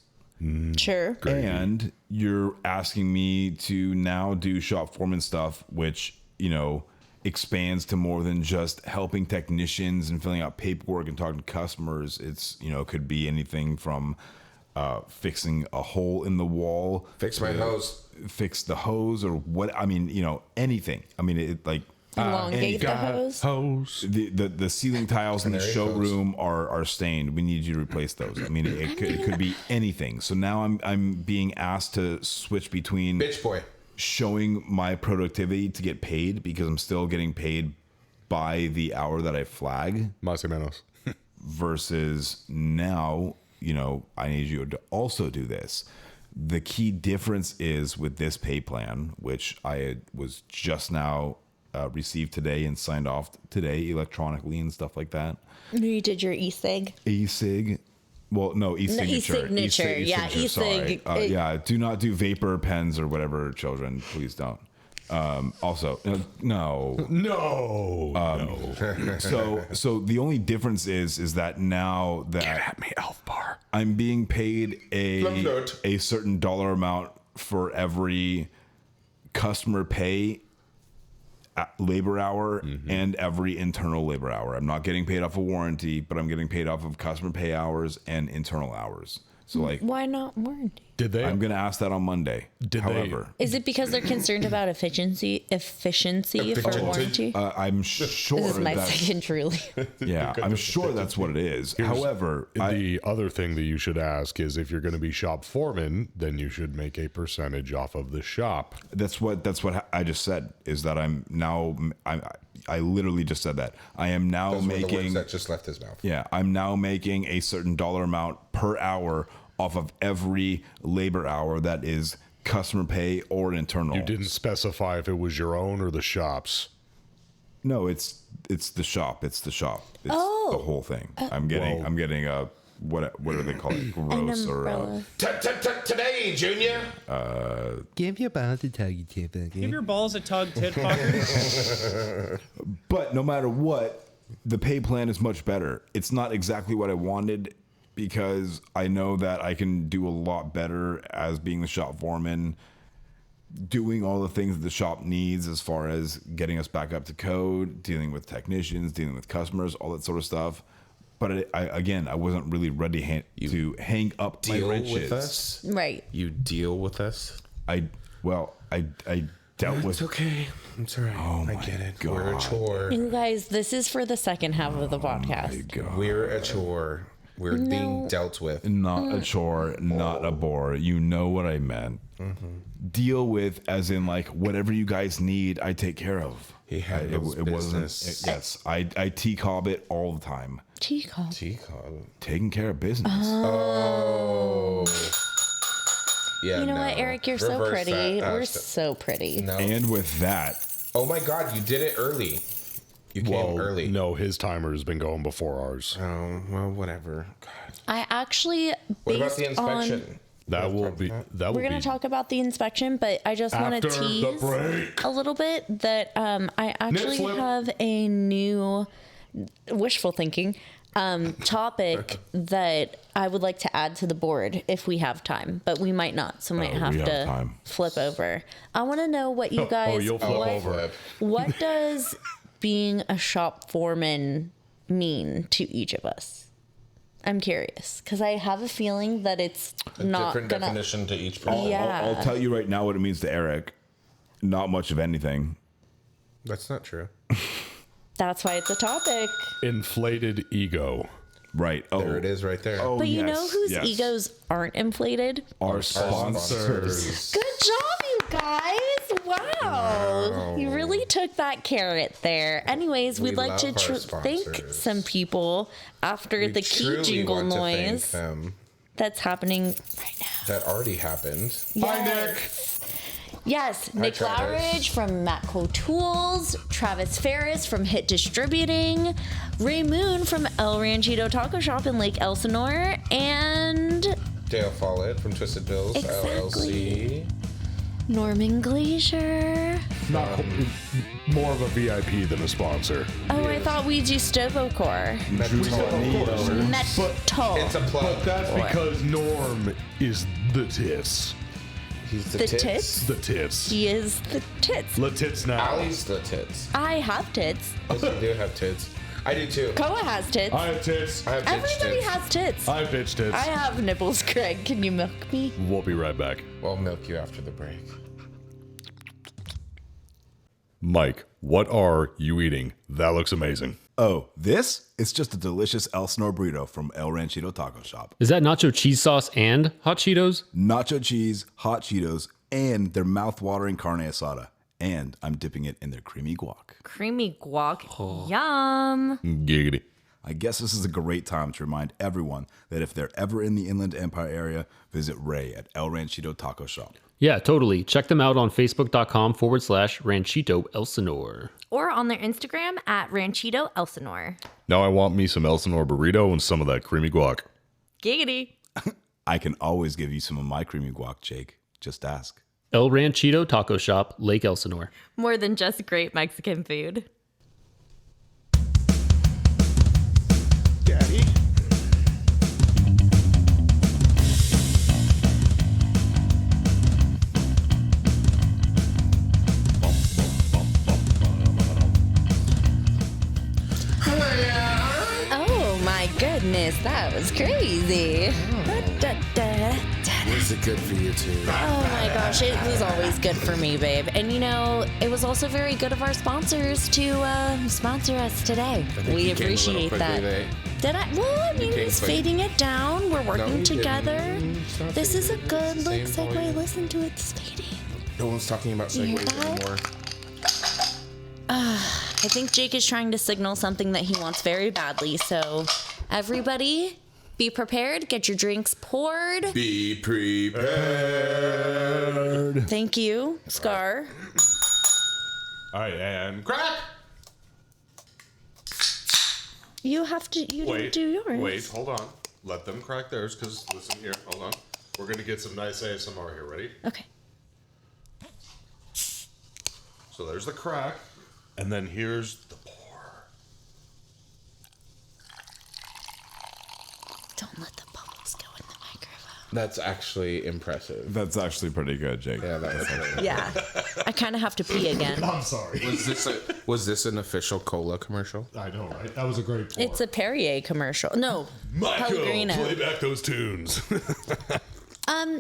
Speaker 5: Sure.
Speaker 4: And you're asking me to now do shop foreman stuff, which, you know, expands to more than just helping technicians and filling out paperwork and talking to customers. It's, you know, could be anything from fixing a hole in the wall,
Speaker 3: Fix my hose.
Speaker 4: fix the hose, or what. I mean, you know, anything. I mean, it like
Speaker 5: Elongate the hose.
Speaker 2: hose.
Speaker 4: the ceiling tiles in the
Speaker 3: Canary
Speaker 4: showroom are stained. We need you to replace those. I mean, it could be anything. So now I'm being asked to switch between
Speaker 3: Bitch boy.
Speaker 4: showing my productivity to get paid, because I'm still getting paid by the hour that I flag,
Speaker 2: Más o menos.
Speaker 4: versus now, you know, I need you to also do this. The key difference is with this pay plan, which I was just now received today and signed off today electronically and stuff like that.
Speaker 5: You did your e-cig.
Speaker 4: E-cig. Well, no, e-signature.
Speaker 5: E-signature. Yeah,
Speaker 4: sorry.
Speaker 5: e-cig.
Speaker 4: Yeah, do not do vapor pens or whatever, children. Please don't. Also, no. So the only difference is that now that
Speaker 2: At me, Elf Bar.
Speaker 4: I'm being paid
Speaker 3: Flip
Speaker 4: a certain dollar amount for every customer pay labor hour and every internal labor hour. I'm not getting paid off of warranty, but I'm getting paid off of customer pay hours and internal hours. So like,
Speaker 5: Why not warranty?
Speaker 2: Did they?
Speaker 4: I'm going to ask that on Monday. However,
Speaker 5: Is it because they're concerned about efficiency for warranty?
Speaker 4: I'm sure
Speaker 5: This is my
Speaker 4: that's,
Speaker 5: second truly.
Speaker 4: yeah, I'm sure that's what it is. However,
Speaker 2: The other thing that you should ask is if you're going to be shop foreman, then you should make a percentage off of the shop.
Speaker 4: that's what I just said, is that I literally just said that. I am now
Speaker 3: Those were the words
Speaker 4: making,
Speaker 3: that just left his mouth.
Speaker 4: yeah, I'm now making a certain dollar amount per hour off of every labor hour that is customer pay or internal.
Speaker 2: You didn't specify if it was your own or the shop's.
Speaker 4: No, it's the shop. It's the shop. It's
Speaker 5: Oh.
Speaker 4: the whole thing. I'm getting a what do they call it? Gross or
Speaker 5: umbrella.
Speaker 3: Today, Junior.
Speaker 8: Give your balls a tuggy tip.
Speaker 7: Give your balls a tug, tit fucker.
Speaker 4: But no matter what, the pay plan is much better. It's not exactly what I wanted because I know that I can do a lot better as being the shop foreman, doing all the things that the shop needs as far as getting us back up to code, dealing with technicians, dealing with customers, all that sort of stuff. But I wasn't really ready to hang up my
Speaker 3: Deal
Speaker 4: wrenches.
Speaker 3: with us.
Speaker 5: Right.
Speaker 3: You deal with us.
Speaker 4: I dealt with.
Speaker 3: It's okay. It's all right.
Speaker 4: Oh
Speaker 3: I
Speaker 4: my
Speaker 3: get it.
Speaker 4: God.
Speaker 3: We're a chore.
Speaker 5: You guys, this is for the second half of the podcast.
Speaker 4: God.
Speaker 3: We're a chore. We're being dealt with.
Speaker 4: Not a chore, not a bore. You know what I meant. Deal with, as in like whatever you guys need, I take care of.
Speaker 3: He handles business.
Speaker 4: Yes, I T-Cobb it all the time.
Speaker 5: T-Cobb.
Speaker 3: T-Cobbing.
Speaker 4: Taking care of business.
Speaker 3: Oh. Yeah.
Speaker 5: You know what, Eric? You're so
Speaker 3: Reverse
Speaker 5: pretty.
Speaker 3: that.
Speaker 5: We're so pretty.
Speaker 3: No.
Speaker 4: And with that,
Speaker 3: Oh my God! You did it early. You came early.
Speaker 2: No, his timer has been going before ours.
Speaker 3: Oh well, whatever. God.
Speaker 5: I actually,
Speaker 3: What about
Speaker 5: based
Speaker 3: the inspection?
Speaker 5: on,
Speaker 2: That will be. That
Speaker 5: we're
Speaker 2: will
Speaker 5: going
Speaker 2: be
Speaker 5: to talk about the inspection, but I just want to
Speaker 2: after the
Speaker 5: tease
Speaker 2: break.
Speaker 5: a little bit that I actually
Speaker 2: flip.
Speaker 5: have a new wishful thinking topic that I would like to add to the board if we have time, but we might not, so might have
Speaker 4: we have
Speaker 5: to
Speaker 4: time.
Speaker 5: flip over. I want to know what you guys.
Speaker 2: you'll flip over.
Speaker 5: What does being a shop foreman mean to each of us? I'm curious because I have a feeling that it's not
Speaker 3: Different
Speaker 5: gonna.
Speaker 3: definition to each person.
Speaker 5: Yeah.
Speaker 4: I'll tell you right now what it means to Eric. Not much of anything.
Speaker 3: That's not true.
Speaker 5: That's why it's a topic.
Speaker 2: inflated ego.
Speaker 4: Right. Oh,
Speaker 3: There it is, right there.
Speaker 4: Oh,
Speaker 5: But you know
Speaker 4: yes,
Speaker 5: whose
Speaker 4: yes.
Speaker 5: egos aren't inflated?
Speaker 4: Our sponsors.
Speaker 5: Good job, you guys. Wow. You really took that carrot there. Anyways, we'd like to
Speaker 3: love our
Speaker 5: thank
Speaker 3: sponsors.
Speaker 5: some people after the key
Speaker 3: Truly
Speaker 5: jingle
Speaker 3: want to thank
Speaker 5: noise
Speaker 3: them.
Speaker 5: that's happening right now.
Speaker 3: That already happened.
Speaker 5: Yes, Nick
Speaker 3: Travis.
Speaker 5: Lowridge from Matco Tools, Travis Ferris from Hit Distributing, Ray Moon from El Ranchito Taco Shop in Lake Elsinore, and
Speaker 3: Dale Follett from Twisted Bills
Speaker 5: Exactly.
Speaker 3: LLC.
Speaker 5: Norman Glacier.
Speaker 2: More of a VIP than a sponsor.
Speaker 5: Oh, I thought we do Stovocore. Metal.
Speaker 3: It's a plug.
Speaker 2: But that's because Norm is the tits.
Speaker 3: He's
Speaker 5: The tits?
Speaker 2: The tits.
Speaker 5: He is the tits.
Speaker 2: The tits now.
Speaker 3: Allie's the tits.
Speaker 5: I have tits.
Speaker 3: Yes, you do have tits. I do too.
Speaker 5: Koa has tits.
Speaker 2: I have tits.
Speaker 3: I have bitch
Speaker 5: Everybody
Speaker 3: tits.
Speaker 5: has tits.
Speaker 2: I have bitch tits.
Speaker 5: I have nipples, Craig. Can you milk me?
Speaker 2: We'll be right back.
Speaker 3: We'll milk you after the break.
Speaker 2: Mike, what are you eating? That looks amazing.
Speaker 1: Oh, this? It's just a delicious Elsinore burrito from El Ranchito Taco Shop.
Speaker 8: Is that nacho cheese sauce and hot Cheetos?
Speaker 1: Nacho cheese, hot Cheetos, and their mouth-watering carne asada. And I'm dipping it in their creamy guac.
Speaker 5: Creamy guac. Yum.
Speaker 2: Giggity.
Speaker 1: I guess this is a great time to remind everyone that if they're ever in the Inland Empire area, visit Ray at El Ranchito Taco Shop.
Speaker 8: Yeah, totally. Check them out on facebook.com/Ranchito Elsinore.
Speaker 9: Or on their Instagram at Ranchito Elsinore.
Speaker 2: Now I want me some Elsinore burrito and some of that creamy guac.
Speaker 9: Giggity.
Speaker 1: I can always give you some of my creamy guac, Jake. Just ask.
Speaker 8: El Ranchito Taco Shop, Lake Elsinore.
Speaker 9: More than just great Mexican food.
Speaker 3: Daddy.
Speaker 5: Oh my goodness, that was crazy.
Speaker 3: Was it good for you too?
Speaker 5: Oh my gosh, it was always good for me, babe. And you know, it was also very good of our sponsors to sponsor us today. We
Speaker 3: You came a little
Speaker 5: appreciate
Speaker 3: quickly
Speaker 5: that.
Speaker 3: there.
Speaker 5: Did I? Well, I mean,
Speaker 3: came
Speaker 5: it's
Speaker 3: quick.
Speaker 5: fading it down. We're working
Speaker 3: you
Speaker 5: together.
Speaker 3: didn't. It's not
Speaker 5: This is a
Speaker 3: fading.
Speaker 5: good
Speaker 3: It's the
Speaker 5: look
Speaker 3: same
Speaker 5: segue.
Speaker 3: volume.
Speaker 5: Listen to it, it's fading.
Speaker 3: No one's talking about
Speaker 5: You hear
Speaker 3: Segways
Speaker 5: that?
Speaker 3: anymore.
Speaker 5: I think Jake is trying to signal something that he wants very badly. So, everybody, Be prepared. Get your drinks poured.
Speaker 3: Be prepared.
Speaker 5: Thank you, Scar.
Speaker 2: All right, and crack.
Speaker 5: You have to. You didn't do yours.
Speaker 2: Wait, hold on. Let them crack theirs, because listen here. Hold on. We're gonna get some nice ASMR here. Ready?
Speaker 5: Okay.
Speaker 2: So there's the crack, and then here's the pour.
Speaker 5: Don't let the bubbles go in the microphone.
Speaker 3: That's actually impressive.
Speaker 4: That's actually pretty good, Jake.
Speaker 3: Yeah, that was actually.
Speaker 5: Yeah. I kind of have to pee again.
Speaker 2: I'm sorry.
Speaker 3: Was this an official cola commercial?
Speaker 2: I know, right? That was a great pour.
Speaker 5: It's a Perrier commercial. No, Pellegrino.
Speaker 2: play back those tunes.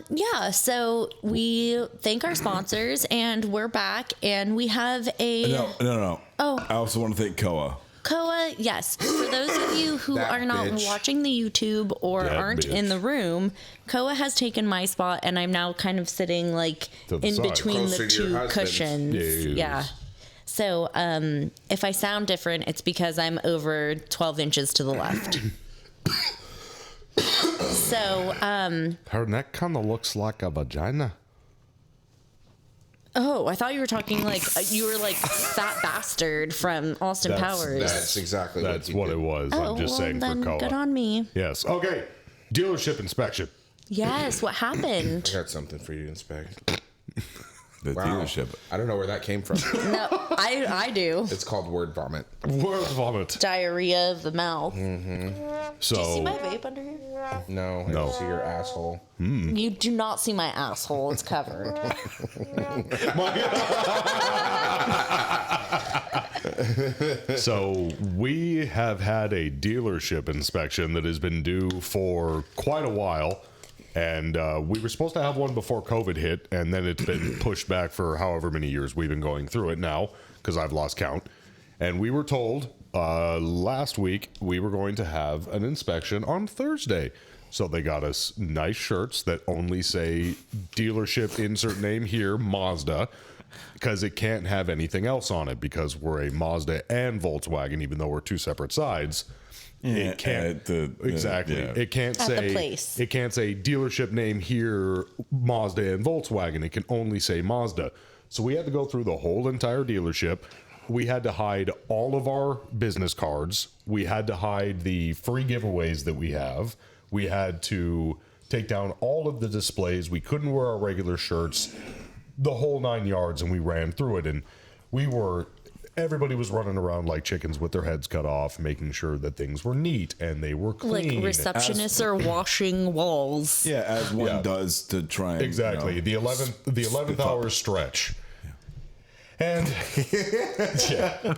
Speaker 5: Yeah, so we thank our sponsors, and we're back, and we have a
Speaker 4: No.
Speaker 5: Oh.
Speaker 4: I also want to thank Koa.
Speaker 5: Koa. Yes, for those of you who
Speaker 3: That
Speaker 5: are not
Speaker 3: bitch.
Speaker 5: watching the YouTube or
Speaker 2: That
Speaker 5: aren't in
Speaker 2: bitch.
Speaker 5: the room, Koa has taken my spot, and I'm now kind of sitting like
Speaker 2: To the
Speaker 5: in
Speaker 2: side.
Speaker 5: between
Speaker 3: Closer
Speaker 5: the
Speaker 3: to your
Speaker 5: two
Speaker 3: husband.
Speaker 5: cushions.
Speaker 2: Yes.
Speaker 5: Yeah. So if I sound different, it's because I'm over 12 inches to the left. So,
Speaker 2: Her neck kind of looks like a vagina.
Speaker 5: oh, I thought you were talking like you were like Fat Bastard from Austin Powers.
Speaker 3: That's exactly
Speaker 2: That's
Speaker 3: you
Speaker 2: what
Speaker 3: did.
Speaker 2: it was.
Speaker 5: Oh,
Speaker 2: I'm just
Speaker 5: well,
Speaker 2: saying for
Speaker 5: then
Speaker 2: Koa.
Speaker 5: good on me.
Speaker 2: Yes. Okay. Dealership inspection.
Speaker 5: Yes, what happened?
Speaker 3: I got something for you to inspect.
Speaker 4: The
Speaker 3: Wow.
Speaker 4: dealership.
Speaker 3: I don't know where that came from.
Speaker 5: No, I do.
Speaker 3: It's called word vomit.
Speaker 2: Word vomit.
Speaker 5: Diarrhea of the mouth.
Speaker 2: So.
Speaker 5: Do you see my vape under here?
Speaker 3: No, I don't see your asshole.
Speaker 5: You do not see my asshole. It's covered.
Speaker 2: So we have had a dealership inspection that has been due for quite a while, and we were supposed to have one before COVID hit, and then it's been pushed back for however many years we've been going through it now, because I've lost count. And we were told last week we were going to have an inspection on Thursday. So they got us nice shirts that only say dealership insert name here, Mazda, because it can't have anything else on it, because we're a Mazda and Volkswagen, even though we're two separate sides. It can't exactly.
Speaker 4: yeah.
Speaker 2: It can't
Speaker 5: At the
Speaker 2: say
Speaker 5: place.
Speaker 2: it can't say dealership name here, Mazda and Volkswagen. It can only say Mazda. So we had to go through the whole entire dealership. We had to hide all of our business cards. We had to hide the free giveaways that we have. We had to take down all of the displays. We couldn't wear our regular shirts, the whole 9 yards, and we ran through it. And everybody was running around like chickens with their heads cut off, making sure that things were neat and they were clean.
Speaker 5: Like receptionists are washing walls.
Speaker 4: Yeah, as one
Speaker 2: Yeah.
Speaker 4: does to try and
Speaker 2: Exactly. The 11th hour stretch. And yeah.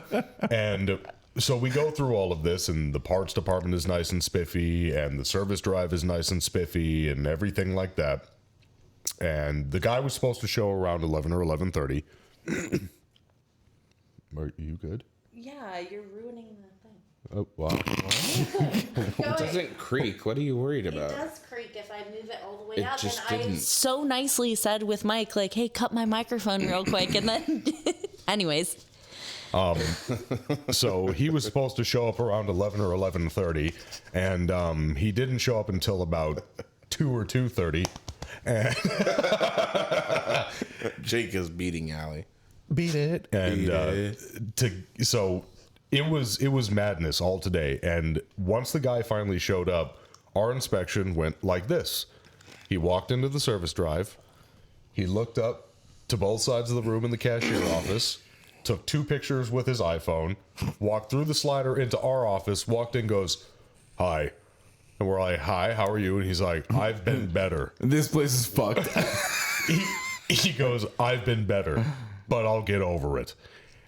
Speaker 2: And so we go through all of this, and the parts department is nice and spiffy, and the service drive is nice and spiffy, and everything like that. And the guy was supposed to show around 11 or 11:30. Are you good?
Speaker 5: Yeah, you're ruining the thing.
Speaker 2: Oh, wow.
Speaker 3: It doesn't creak. What are you worried about?
Speaker 5: It does creak if I move it all the way
Speaker 3: It
Speaker 5: up.
Speaker 3: just
Speaker 5: And I
Speaker 3: didn't.
Speaker 5: so nicely said with Mike, like, hey, cut my microphone real quick. And then, anyways.
Speaker 2: So he was supposed to show up around 11 or 11:30, and he didn't show up until about 2 or 2:30. And
Speaker 3: Jake is beating Allie.
Speaker 2: beat it. And so it was madness all today. And once the guy finally showed up, our inspection went like this. He walked into the service drive. He looked up to both sides of the room in the cashier office, took 2 pictures with his iPhone, walked through the slider into our office, walked in, goes, "Hi." And we're like, "Hi, how are you?" And he's like, "I've been better."
Speaker 4: This place is fucked.
Speaker 2: He goes, "I've been better, but I'll get over it."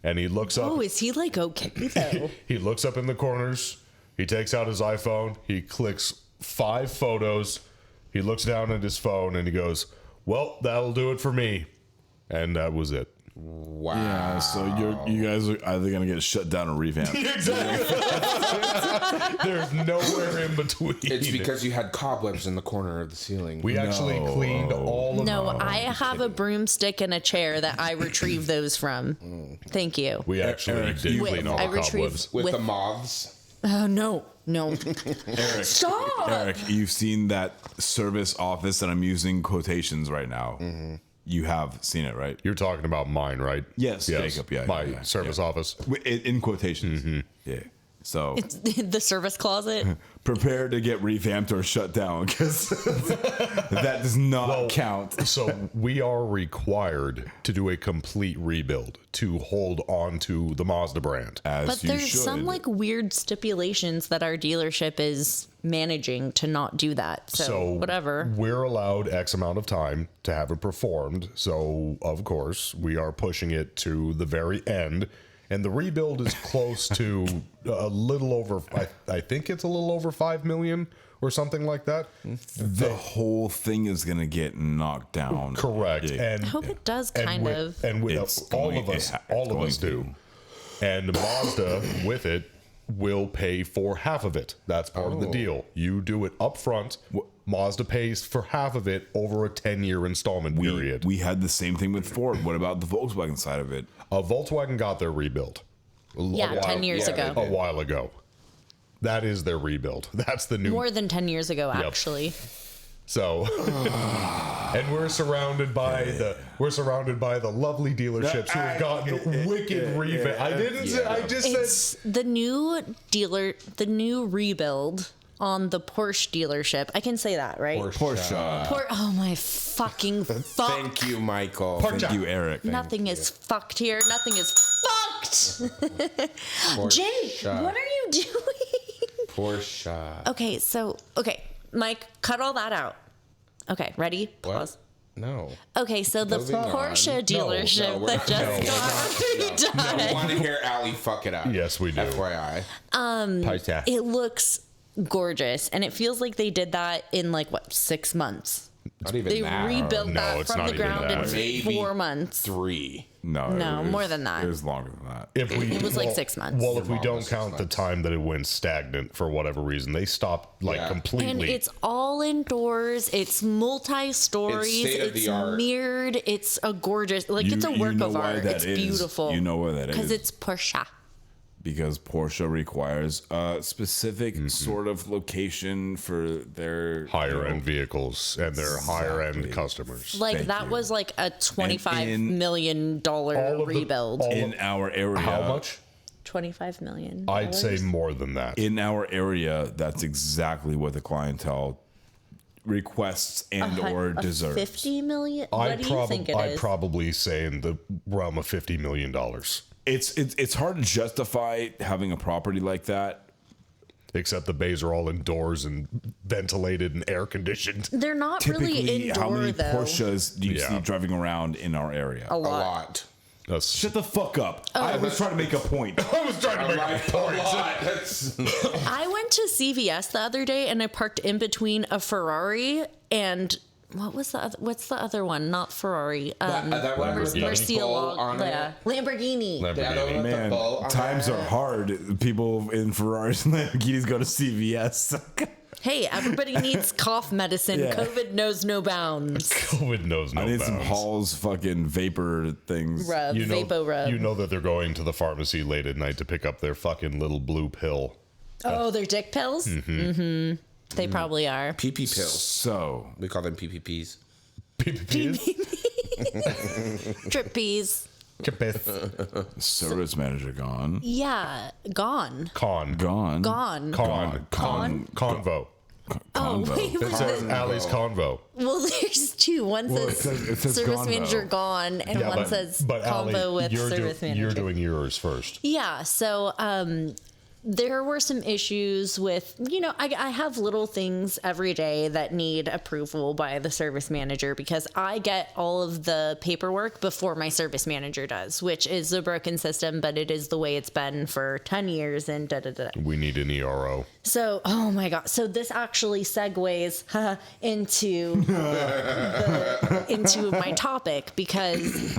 Speaker 2: And he looks up.
Speaker 5: Oh, is he like okay though?
Speaker 2: He looks up in the corners. He takes out his iPhone. He clicks 5 photos. He looks down at his phone and he goes, "Well, that'll do it for me." And that was it.
Speaker 3: Wow.
Speaker 4: Yeah, so you guys are either gonna get shut down or revamped.
Speaker 2: Exactly. There's nowhere in between.
Speaker 3: It's because you had cobwebs in the corner of the ceiling.
Speaker 2: we actually cleaned all of
Speaker 5: No,
Speaker 2: them.
Speaker 5: I have a broomstick and a chair that I retrieve those from. Thank you.
Speaker 2: We actually
Speaker 4: Eric,
Speaker 2: did
Speaker 5: With-
Speaker 2: clean all
Speaker 5: I
Speaker 2: the
Speaker 5: retrieved
Speaker 2: cobwebs.
Speaker 3: with
Speaker 5: with-
Speaker 3: the moths.
Speaker 5: Oh, no.
Speaker 4: Eric,
Speaker 5: Stop.
Speaker 4: Eric, you've seen that service office that I'm using quotations right now. You have seen it, right?
Speaker 2: You're talking about mine, right?
Speaker 4: Yes, Jacob. Yeah,
Speaker 2: my
Speaker 4: yeah.
Speaker 2: service office.
Speaker 4: In quotations. Yeah. So
Speaker 5: It's the service closet.
Speaker 4: prepare to get revamped or shut down because that does not count.
Speaker 2: So we are required to do a complete rebuild to hold on to the Mazda brand.
Speaker 4: As
Speaker 5: But
Speaker 4: you
Speaker 5: there's
Speaker 4: should.
Speaker 5: some like weird stipulations that our dealership is managing to not do that. So whatever.
Speaker 2: We're allowed X amount of time to have it performed. So of course we are pushing it to the very end. And the rebuild is close to a little over, I think it's a little over 5 million or something like that.
Speaker 4: The whole thing is going to get knocked down.
Speaker 2: Correct.
Speaker 4: Yeah.
Speaker 2: And
Speaker 5: I hope it does kind of.
Speaker 2: And with
Speaker 4: It's
Speaker 2: all
Speaker 4: going-
Speaker 2: of us,
Speaker 4: it's
Speaker 2: all of
Speaker 4: going
Speaker 2: us
Speaker 4: to.
Speaker 2: do. And Mazda with it will pay for half of it. That's part of the deal. You do it up front. Mazda pays for half of it over a 10-year installment period.
Speaker 4: We had the same thing with Ford. What about the Volkswagen side of it?
Speaker 2: Volkswagen got their rebuild.
Speaker 5: Yeah, 10 years ago.
Speaker 2: A while ago. That is their rebuild. That's the new.
Speaker 5: More than 10 years ago, actually.
Speaker 2: So, and we're surrounded by the lovely dealerships who have gotten wicked revamp. I didn't say. I just
Speaker 5: It's
Speaker 2: said
Speaker 5: the new rebuild on the Porsche dealership. I can say that, right?
Speaker 4: Porsche.
Speaker 5: Oh my fucking fuck.
Speaker 3: Thank you, Michael.
Speaker 4: Thank you, Eric.
Speaker 5: Nothing is fucked here. Nothing is fucked. Jake, what are you doing?
Speaker 3: Porsche.
Speaker 5: Okay, Mike, cut all that out. Okay, ready? Pause.
Speaker 3: No.
Speaker 5: Okay, so the
Speaker 3: Moving on.
Speaker 5: Porsche dealership
Speaker 3: we're
Speaker 5: that
Speaker 3: not-
Speaker 5: just got redone.
Speaker 3: I want to hear Allie fuck it up.
Speaker 2: Yes, we do.
Speaker 3: FYI.
Speaker 5: It looks gorgeous, and it feels like they did that in like 6 months.
Speaker 3: Not even
Speaker 5: They
Speaker 3: that.
Speaker 5: rebuilt
Speaker 2: No,
Speaker 5: that
Speaker 2: it's
Speaker 5: from
Speaker 2: not
Speaker 5: the
Speaker 2: even
Speaker 5: ground
Speaker 2: that.
Speaker 5: in
Speaker 3: Maybe
Speaker 5: 4 months.
Speaker 3: 3.
Speaker 4: No,
Speaker 5: No,
Speaker 4: it was-
Speaker 5: more than that.
Speaker 4: It was longer than that.
Speaker 5: It was like 6 months.
Speaker 2: Well, if we
Speaker 3: mom
Speaker 2: don't
Speaker 3: was 6
Speaker 2: count the
Speaker 3: months.
Speaker 2: time that it went stagnant for whatever reason, they stopped completely.
Speaker 5: And it's all indoors. It's multi-stories.
Speaker 3: It's state of
Speaker 5: It's
Speaker 3: the art.
Speaker 5: mirrored. It's a gorgeous, it's a work
Speaker 4: know
Speaker 5: of
Speaker 4: why
Speaker 5: art.
Speaker 4: that
Speaker 5: It's
Speaker 4: is.
Speaker 5: beautiful.
Speaker 4: You know why that is.
Speaker 5: Because it's Porsche.
Speaker 4: Because Porsche requires a specific
Speaker 2: Mm-hmm.
Speaker 4: sort of location for their
Speaker 2: higher end vehicles and their higher end customers.
Speaker 5: Like
Speaker 4: Thank
Speaker 5: that
Speaker 4: you.
Speaker 5: was like a $25
Speaker 4: in-
Speaker 5: million
Speaker 2: All of the-
Speaker 5: rebuild.
Speaker 4: in our area.
Speaker 2: How much?
Speaker 5: $25 million.
Speaker 2: I'd say more than that.
Speaker 4: In our area, that's exactly what the clientele requests and or deserves.
Speaker 5: 50 million. What do you think it
Speaker 2: I'd
Speaker 5: is?
Speaker 2: probably say in the realm of $50 million.
Speaker 4: It's hard to justify having a property like that.
Speaker 2: Except the bays are all indoors and ventilated and air conditioned.
Speaker 5: They're not
Speaker 4: Typically,
Speaker 5: really indoor
Speaker 4: how many
Speaker 5: though.
Speaker 4: Porsches do you
Speaker 2: Yeah.
Speaker 4: see driving around in our area?
Speaker 5: A
Speaker 3: A
Speaker 5: lot.
Speaker 3: lot.
Speaker 2: That's-
Speaker 4: Shut the fuck up.
Speaker 5: Oh.
Speaker 4: I was trying to make a point.
Speaker 2: I was trying to make a point.
Speaker 3: That's
Speaker 5: I went to CVS the other day and I parked in between a Ferrari and what's the other one? Not Ferrari.
Speaker 3: that one with the bull on it.
Speaker 5: Lamborghini.
Speaker 3: The other one with the
Speaker 4: Man,
Speaker 3: bull on
Speaker 4: times
Speaker 3: it.
Speaker 4: are hard. People in Ferraris and Lamborghinis go to CVS.
Speaker 5: Hey, everybody needs cough medicine.
Speaker 4: Yeah.
Speaker 5: COVID knows no bounds.
Speaker 2: COVID knows no
Speaker 4: I need
Speaker 2: bounds.
Speaker 4: some Hall's fucking vapor things.
Speaker 5: Rub,
Speaker 2: You know,
Speaker 5: Vapo rub.
Speaker 2: you know that they're going to the pharmacy late at night to pick up their fucking little blue pill.
Speaker 5: Oh, they're dick pills? Mm-hmm. They probably are.
Speaker 3: PP pills.
Speaker 4: So,
Speaker 3: We call them PPPs.
Speaker 5: Trip peas.
Speaker 4: service manager gone.
Speaker 5: Yeah, gone.
Speaker 2: Con.
Speaker 4: Gone.
Speaker 5: Gone.
Speaker 2: Convo.
Speaker 5: Oh, wait,
Speaker 2: It says Allie's Convo.
Speaker 5: well, there's two. One
Speaker 4: Well,
Speaker 5: says,
Speaker 4: it says
Speaker 5: service
Speaker 4: Gonvo.
Speaker 5: manager gone, and one says
Speaker 2: Allie,
Speaker 5: combo with service manager.
Speaker 2: You're doing yours first.
Speaker 5: Yeah, so there were some issues with, I have little things every day that need approval by the service manager because I get all of the paperwork before my service manager does, which is a broken system, but it is the way it's been for 10 years and da-da-da.
Speaker 2: We need an ERO.
Speaker 5: So, oh my God. So this actually segues into my topic because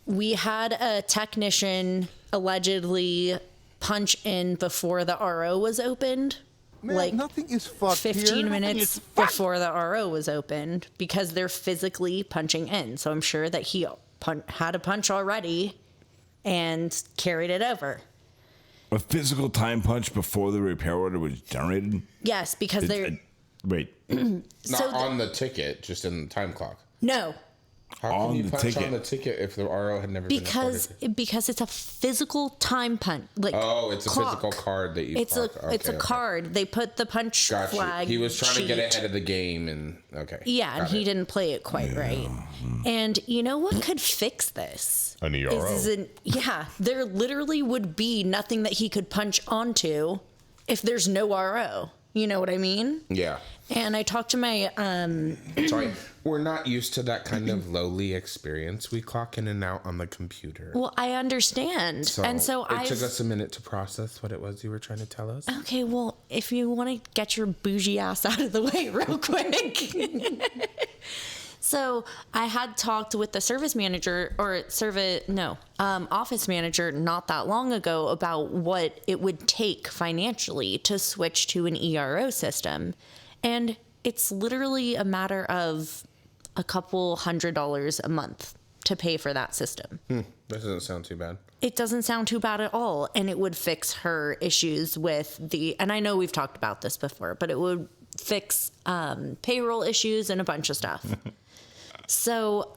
Speaker 5: we had a technician allegedly punch in before the RO was opened.
Speaker 10: Man, nothing is fucked
Speaker 5: 15
Speaker 10: here. Nothing
Speaker 5: minutes
Speaker 10: is fucked.
Speaker 5: before the RO was opened because they're physically punching in. So I'm sure that he had a punch already and carried it over.
Speaker 4: A physical time punch before the repair order was generated?
Speaker 5: Yes, because they're
Speaker 4: Wait.
Speaker 3: Not on the ticket, just in the time clock.
Speaker 5: no.
Speaker 3: How
Speaker 4: On
Speaker 3: can you
Speaker 4: the
Speaker 3: punch
Speaker 4: ticket.
Speaker 3: on the ticket if the RO had never been recorded?
Speaker 5: Because it's a physical time punch. Like
Speaker 3: It's a
Speaker 5: clock.
Speaker 3: physical card that you.
Speaker 5: It's a card. They put the punch
Speaker 3: Gotcha.
Speaker 5: flag.
Speaker 3: He was trying to get
Speaker 5: sheet.
Speaker 3: ahead of the game, and
Speaker 5: Yeah, and
Speaker 3: Got
Speaker 5: he
Speaker 3: it.
Speaker 5: didn't play it quite right. And you know what could fix this?
Speaker 2: An ERO.
Speaker 5: Yeah, there literally would be nothing that he could punch onto if there's no RO. You know what I mean?
Speaker 3: Yeah.
Speaker 5: And I talked to my
Speaker 3: Sorry, we're not used to that kind of lowly experience. We clock in and out on the computer.
Speaker 5: well, I understand. And so
Speaker 3: it took us a minute to process what it was you were trying to tell us.
Speaker 5: Okay, well, if you want to get your bougie ass out of the way real quick. So I had talked with the service manager office manager not that long ago about what it would take financially to switch to an ERO system. And it's literally a matter of a couple $100 a month to pay for that system.
Speaker 3: That doesn't sound too bad.
Speaker 5: It doesn't sound too bad at all. And it would fix her issues with and I know we've talked about this before, but it would fix payroll issues and a bunch of stuff. So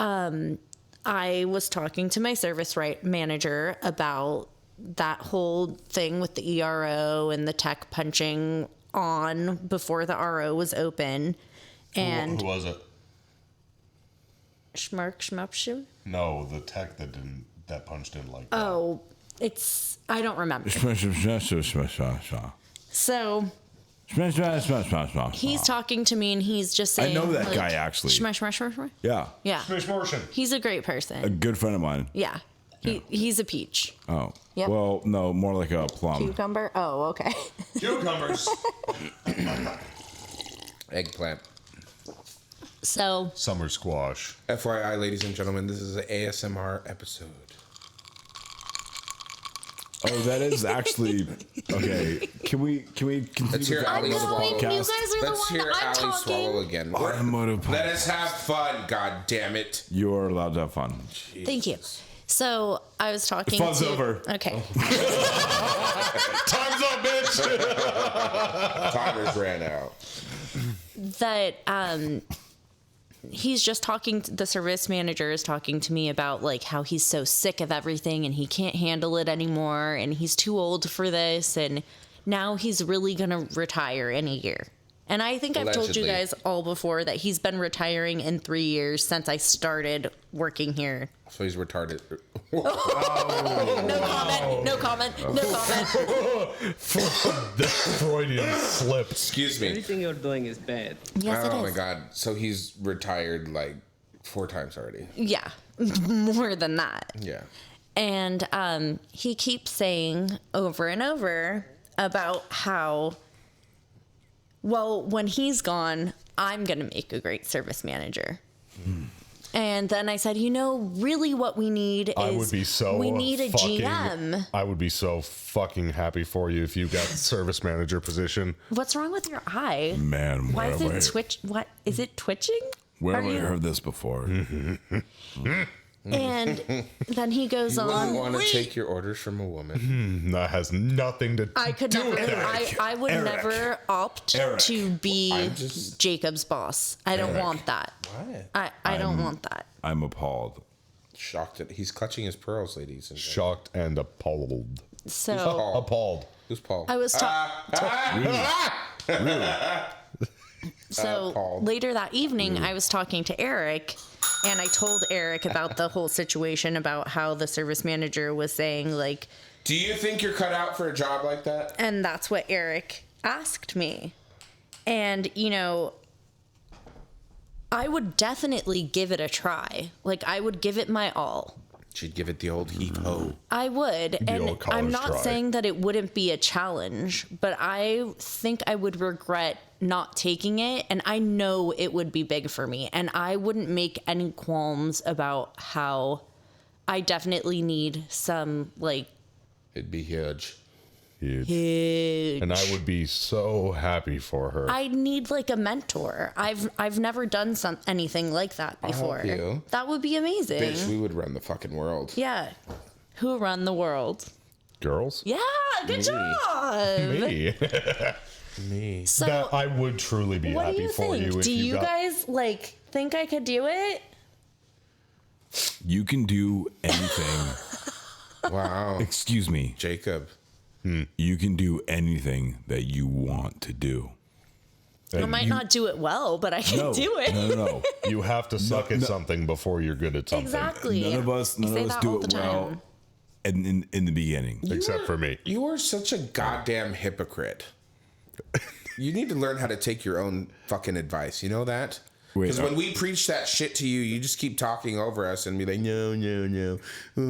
Speaker 5: I was talking to my service manager about that whole thing with the ERO and the tech punching on before the RO was open. And
Speaker 2: Who was it?
Speaker 5: Schmark Schmupshu?
Speaker 2: No, the tech that punched in like that.
Speaker 5: Oh, I don't remember. So he's talking to me and he's just saying,
Speaker 4: I know that guy, actually.
Speaker 5: Shmush.
Speaker 4: Yeah.
Speaker 5: Yeah. He's a great person.
Speaker 4: A good friend of mine.
Speaker 5: Yeah. He's a peach.
Speaker 4: Oh.
Speaker 5: Yep.
Speaker 4: Well, no, more like a plum.
Speaker 5: Cucumber? Oh, okay.
Speaker 2: Cucumbers.
Speaker 3: Eggplant.
Speaker 5: So
Speaker 2: Summer squash.
Speaker 3: FYI, ladies and gentlemen, this is an ASMR episode.
Speaker 4: Oh, that is actually okay. Can we continue
Speaker 3: Let's hear
Speaker 4: with the
Speaker 3: Ali
Speaker 5: I'm
Speaker 3: swallow.
Speaker 5: going. You guys are
Speaker 3: Let's
Speaker 5: the one.
Speaker 3: hear
Speaker 5: I'm
Speaker 3: Ali
Speaker 5: talking.
Speaker 3: swallow again.
Speaker 4: automotive
Speaker 3: Let
Speaker 4: podcast?
Speaker 3: us have fun, god damn it.
Speaker 4: You're allowed to have fun.
Speaker 5: Thank you. So I was talking
Speaker 4: Fun's
Speaker 5: to.
Speaker 4: over.
Speaker 5: Okay.
Speaker 2: Time's up, bitch.
Speaker 3: Timers ran out.
Speaker 5: That he's just talking. The service manager is talking to me about like how he's so sick of everything and he can't handle it anymore and he's too old for this and now he's really gonna retire in a year. And I think I've told you
Speaker 3: Allegedly.
Speaker 5: guys all before that he's been retiring in 3 years since I started working here.
Speaker 3: So he's retarded.
Speaker 5: No comment. No comment.
Speaker 2: The Freudian slip.
Speaker 3: Excuse me.
Speaker 7: Everything you're doing is bad.
Speaker 5: Yes, it
Speaker 3: Oh my
Speaker 5: is.
Speaker 3: god. So he's retired like 4 times already.
Speaker 5: Yeah, more than that.
Speaker 3: Yeah.
Speaker 5: And he keeps saying over and over about how, well, when he's gone, I'm going to make a great service manager. And then I said, really what we need is
Speaker 2: I would be so
Speaker 5: we need a
Speaker 2: fucking,
Speaker 5: GM.
Speaker 2: I would be so fucking happy for you if you got the service manager position.
Speaker 5: What's wrong with your eye?
Speaker 4: Man,
Speaker 5: Why
Speaker 4: where
Speaker 5: is
Speaker 4: have
Speaker 5: it
Speaker 4: I,
Speaker 5: twitch? What is it twitching?
Speaker 4: where
Speaker 5: Are
Speaker 4: have I
Speaker 5: you-
Speaker 4: heard this before?
Speaker 5: And then he goes
Speaker 3: You wouldn't
Speaker 5: on.
Speaker 3: want to take your orders from a woman.
Speaker 2: That has nothing to
Speaker 5: I could
Speaker 2: do
Speaker 5: never.
Speaker 2: with it.
Speaker 5: I would
Speaker 4: Eric.
Speaker 5: never opt
Speaker 4: Eric.
Speaker 5: to be
Speaker 3: I'm just-
Speaker 5: Jacob's boss. I don't
Speaker 4: Eric.
Speaker 5: want that.
Speaker 3: What?
Speaker 5: I don't want that.
Speaker 4: I'm appalled.
Speaker 3: Shocked that he's clutching his pearls, ladies and gentlemen.
Speaker 2: Shocked and appalled.
Speaker 5: So
Speaker 3: Paul?
Speaker 2: Appalled.
Speaker 3: Who's Paul?
Speaker 5: I was so
Speaker 3: Paul.
Speaker 5: later that evening, I was talking to Eric, and I told Eric about the whole situation about how the service manager was saying like,
Speaker 3: Do you think you're cut out for a job like that?
Speaker 5: and that's what Eric asked me, and I would definitely give it a try. Like I would give it my all.
Speaker 3: She'd give it the old heap ho.
Speaker 5: I would, and
Speaker 2: old college
Speaker 5: I'm not
Speaker 2: try.
Speaker 5: saying that it wouldn't be a challenge, but I think I would regret not taking it, and I know it would be big for me, and I wouldn't make any qualms about how I definitely need some like
Speaker 3: It'd be huge.
Speaker 5: huge.
Speaker 2: And I would be so happy for her.
Speaker 5: I need like a mentor. I've never done anything like that before.
Speaker 3: help you.
Speaker 5: That would be amazing.
Speaker 3: Bitch, we would run the fucking world.
Speaker 5: Yeah. Who run the world?
Speaker 2: Girls?
Speaker 5: Yes. good job.
Speaker 2: Me.
Speaker 3: Me.
Speaker 5: So,
Speaker 2: That I would truly be
Speaker 5: what do
Speaker 2: happy
Speaker 5: you
Speaker 2: for
Speaker 5: think?
Speaker 2: you if
Speaker 5: Do you
Speaker 2: got.
Speaker 5: guys like think I could do it?
Speaker 4: You can do anything.
Speaker 3: Wow.
Speaker 4: Excuse me.
Speaker 3: Jacob.
Speaker 4: You can do anything that you want to do.
Speaker 5: I might not do it well, but I can do it.
Speaker 4: No.
Speaker 2: You have to suck at something before you're good at something.
Speaker 5: Exactly.
Speaker 4: None of us
Speaker 5: I say that
Speaker 4: do
Speaker 5: all
Speaker 4: it
Speaker 5: the
Speaker 4: well
Speaker 5: time.
Speaker 4: in the beginning.
Speaker 2: Except for me.
Speaker 3: You are such a goddamn hypocrite. You need to learn how to take your own fucking advice. You know that?
Speaker 4: Wait,
Speaker 3: Because when we preach that shit to you, you just keep talking over us and be like, no. Oh,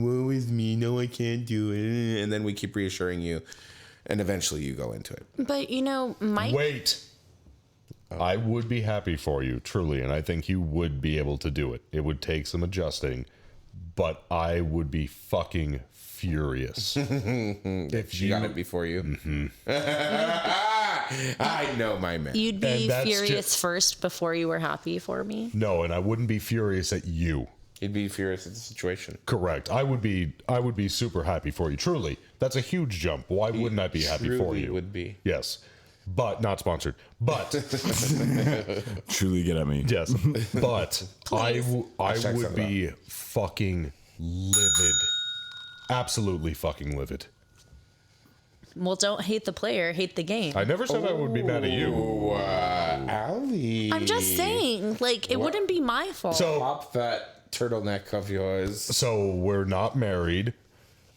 Speaker 3: woe is me. No, I can't do it. And then we keep reassuring you. And eventually you go into it.
Speaker 5: But you know, Mike.
Speaker 2: Wait. I would be happy for you, truly, and I think you would be able to do it. It would take some adjusting, but I would be fucking furious.
Speaker 3: If she got it before you.
Speaker 2: Mm-hmm.
Speaker 3: I know my man.
Speaker 5: You'd be
Speaker 2: And that's
Speaker 5: furious first before you were happy for me.
Speaker 2: No, and I wouldn't be furious at you.
Speaker 3: He'd be furious at the situation.
Speaker 2: Correct. I would be super happy for you. Truly. That's a huge jump. Why wouldn't I be happy for
Speaker 3: truly
Speaker 2: you?
Speaker 3: would be.
Speaker 2: Yes. But not sponsored. But
Speaker 4: Truly get at me.
Speaker 2: yes. But I
Speaker 3: Check
Speaker 2: would
Speaker 3: something
Speaker 2: be fucking livid. Absolutely fucking livid.
Speaker 5: Well, don't hate the player, hate the game.
Speaker 2: I never said I would be mad at you.
Speaker 3: Allie.
Speaker 5: I'm just saying, like, it wouldn't be my fault.
Speaker 2: So
Speaker 3: Pop that turtleneck of yours.
Speaker 2: So we're not married.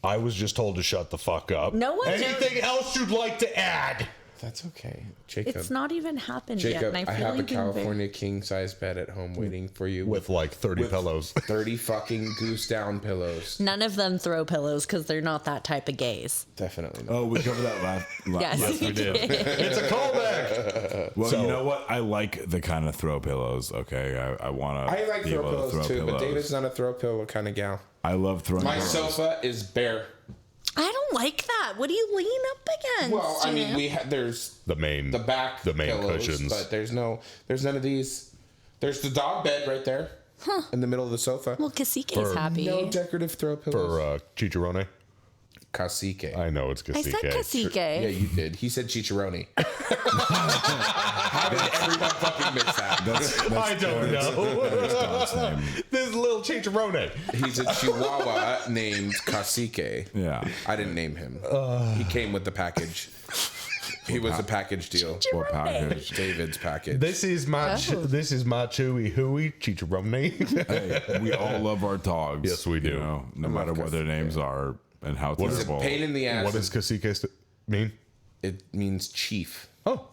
Speaker 2: I was just told to shut the fuck up.
Speaker 5: No one-
Speaker 2: Anything else you'd like to add?
Speaker 3: That's okay. Jacob.
Speaker 5: It's not even happened yet.
Speaker 3: Jacob,
Speaker 5: And
Speaker 3: I
Speaker 5: I feel
Speaker 3: have a
Speaker 5: like being very-
Speaker 3: California king size bed at home waiting for you
Speaker 2: With like 30 pillows.
Speaker 3: 30 fucking goose down pillows.
Speaker 5: None of them throw pillows because they're not that type of gays.
Speaker 3: Definitely not.
Speaker 4: Oh, we covered that last.
Speaker 5: Yes,
Speaker 2: we did. It's a callback.
Speaker 4: Well,
Speaker 2: So-
Speaker 4: you know what? I like the kind of throw pillows. Okay, I want to.
Speaker 3: I like throw pillows too, but David's not a throw pillow kind of gal.
Speaker 4: I love throwing.
Speaker 3: My
Speaker 4: pillows.
Speaker 3: sofa is bare.
Speaker 5: I don't like that. What do you lean up against?
Speaker 3: Well, I mean,
Speaker 5: Jim?
Speaker 3: there's
Speaker 2: The main
Speaker 3: the back pillows,
Speaker 2: cushions.
Speaker 3: but there's none of these. There's the dog bed right there in the middle of the sofa.
Speaker 5: Well, Kasike's happy.
Speaker 3: No decorative throw pillows.
Speaker 2: For Chicharone.
Speaker 3: Cacique.
Speaker 2: I know it's
Speaker 5: I
Speaker 2: Cacique.
Speaker 5: said Kasike.
Speaker 3: Yeah, you did. He said chicharoni. How did everyone fucking miss that?
Speaker 2: I don't
Speaker 4: Dog's
Speaker 2: know.
Speaker 4: name.
Speaker 2: This little Chicharone.
Speaker 3: He's a chihuahua named Cacique.
Speaker 4: Yeah.
Speaker 3: I didn't name him. He came with the package. He was a package deal.
Speaker 4: What package?
Speaker 3: David's package.
Speaker 2: This is my chewy hooey Chicharone.
Speaker 4: Hey, we all love our dogs.
Speaker 2: Yes, we do.
Speaker 4: You know, no matter what their names are and how
Speaker 2: What is
Speaker 4: terrible.
Speaker 3: Pain in the ass.
Speaker 2: What does Cacique mean?
Speaker 3: It means chief.
Speaker 2: Oh.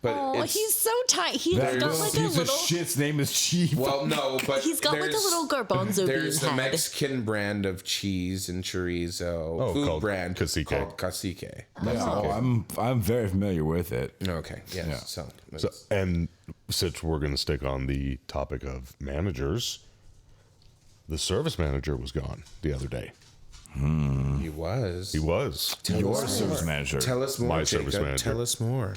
Speaker 3: But
Speaker 5: Oh,
Speaker 3: it's,
Speaker 5: he's so tight. He's
Speaker 4: That
Speaker 5: got
Speaker 4: little
Speaker 5: like a
Speaker 4: piece of
Speaker 5: little.
Speaker 4: shit's name is Chief.
Speaker 3: well, no, but
Speaker 5: He's got like a
Speaker 3: there's-
Speaker 5: little garbanzo
Speaker 3: There's
Speaker 5: bean
Speaker 3: the
Speaker 5: head.
Speaker 3: Mexican brand of cheese and chorizo food
Speaker 2: called
Speaker 3: brand
Speaker 2: Cacique.
Speaker 3: called Cacique.
Speaker 4: Oh, I'm very familiar with it.
Speaker 3: Okay, yes.
Speaker 4: Yeah.
Speaker 3: So,
Speaker 2: So, and since we're going to stick on the topic of managers, the service manager was gone the other day.
Speaker 3: he was.
Speaker 2: He was.
Speaker 4: Your service manager.
Speaker 3: Tell us more,
Speaker 2: My
Speaker 3: Jacob.
Speaker 2: service manager.
Speaker 3: Tell us more.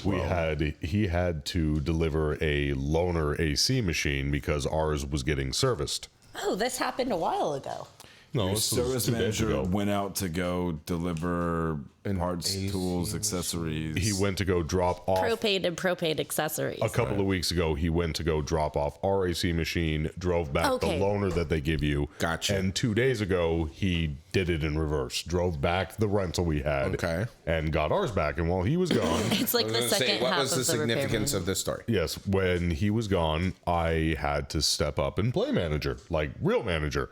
Speaker 2: He had to deliver a loaner AC machine because ours was getting serviced.
Speaker 5: Oh, this happened a while ago.
Speaker 2: No,
Speaker 4: Your
Speaker 2: this was
Speaker 4: service
Speaker 2: 2 days
Speaker 4: manager
Speaker 2: ago.
Speaker 4: went out to go deliver parts,
Speaker 3: AC
Speaker 4: tools, accessories.
Speaker 2: He went to go drop off
Speaker 5: Propane and propane accessories.
Speaker 2: a couple of weeks ago. He went to go drop off our AC machine, drove back
Speaker 5: Okay.
Speaker 2: the loaner that they give you.
Speaker 3: Gotcha.
Speaker 2: And 2 days ago, he did it in reverse. Drove back the rental we had.
Speaker 3: Okay.
Speaker 2: And got ours back. And while he was gone,
Speaker 5: It's like
Speaker 3: I was
Speaker 5: the
Speaker 3: gonna say,
Speaker 5: second
Speaker 3: what
Speaker 5: half
Speaker 3: was
Speaker 5: of
Speaker 3: the significance
Speaker 5: repairman.
Speaker 3: of this story?
Speaker 2: yes, when he was gone, I had to step up and play manager, like real manager.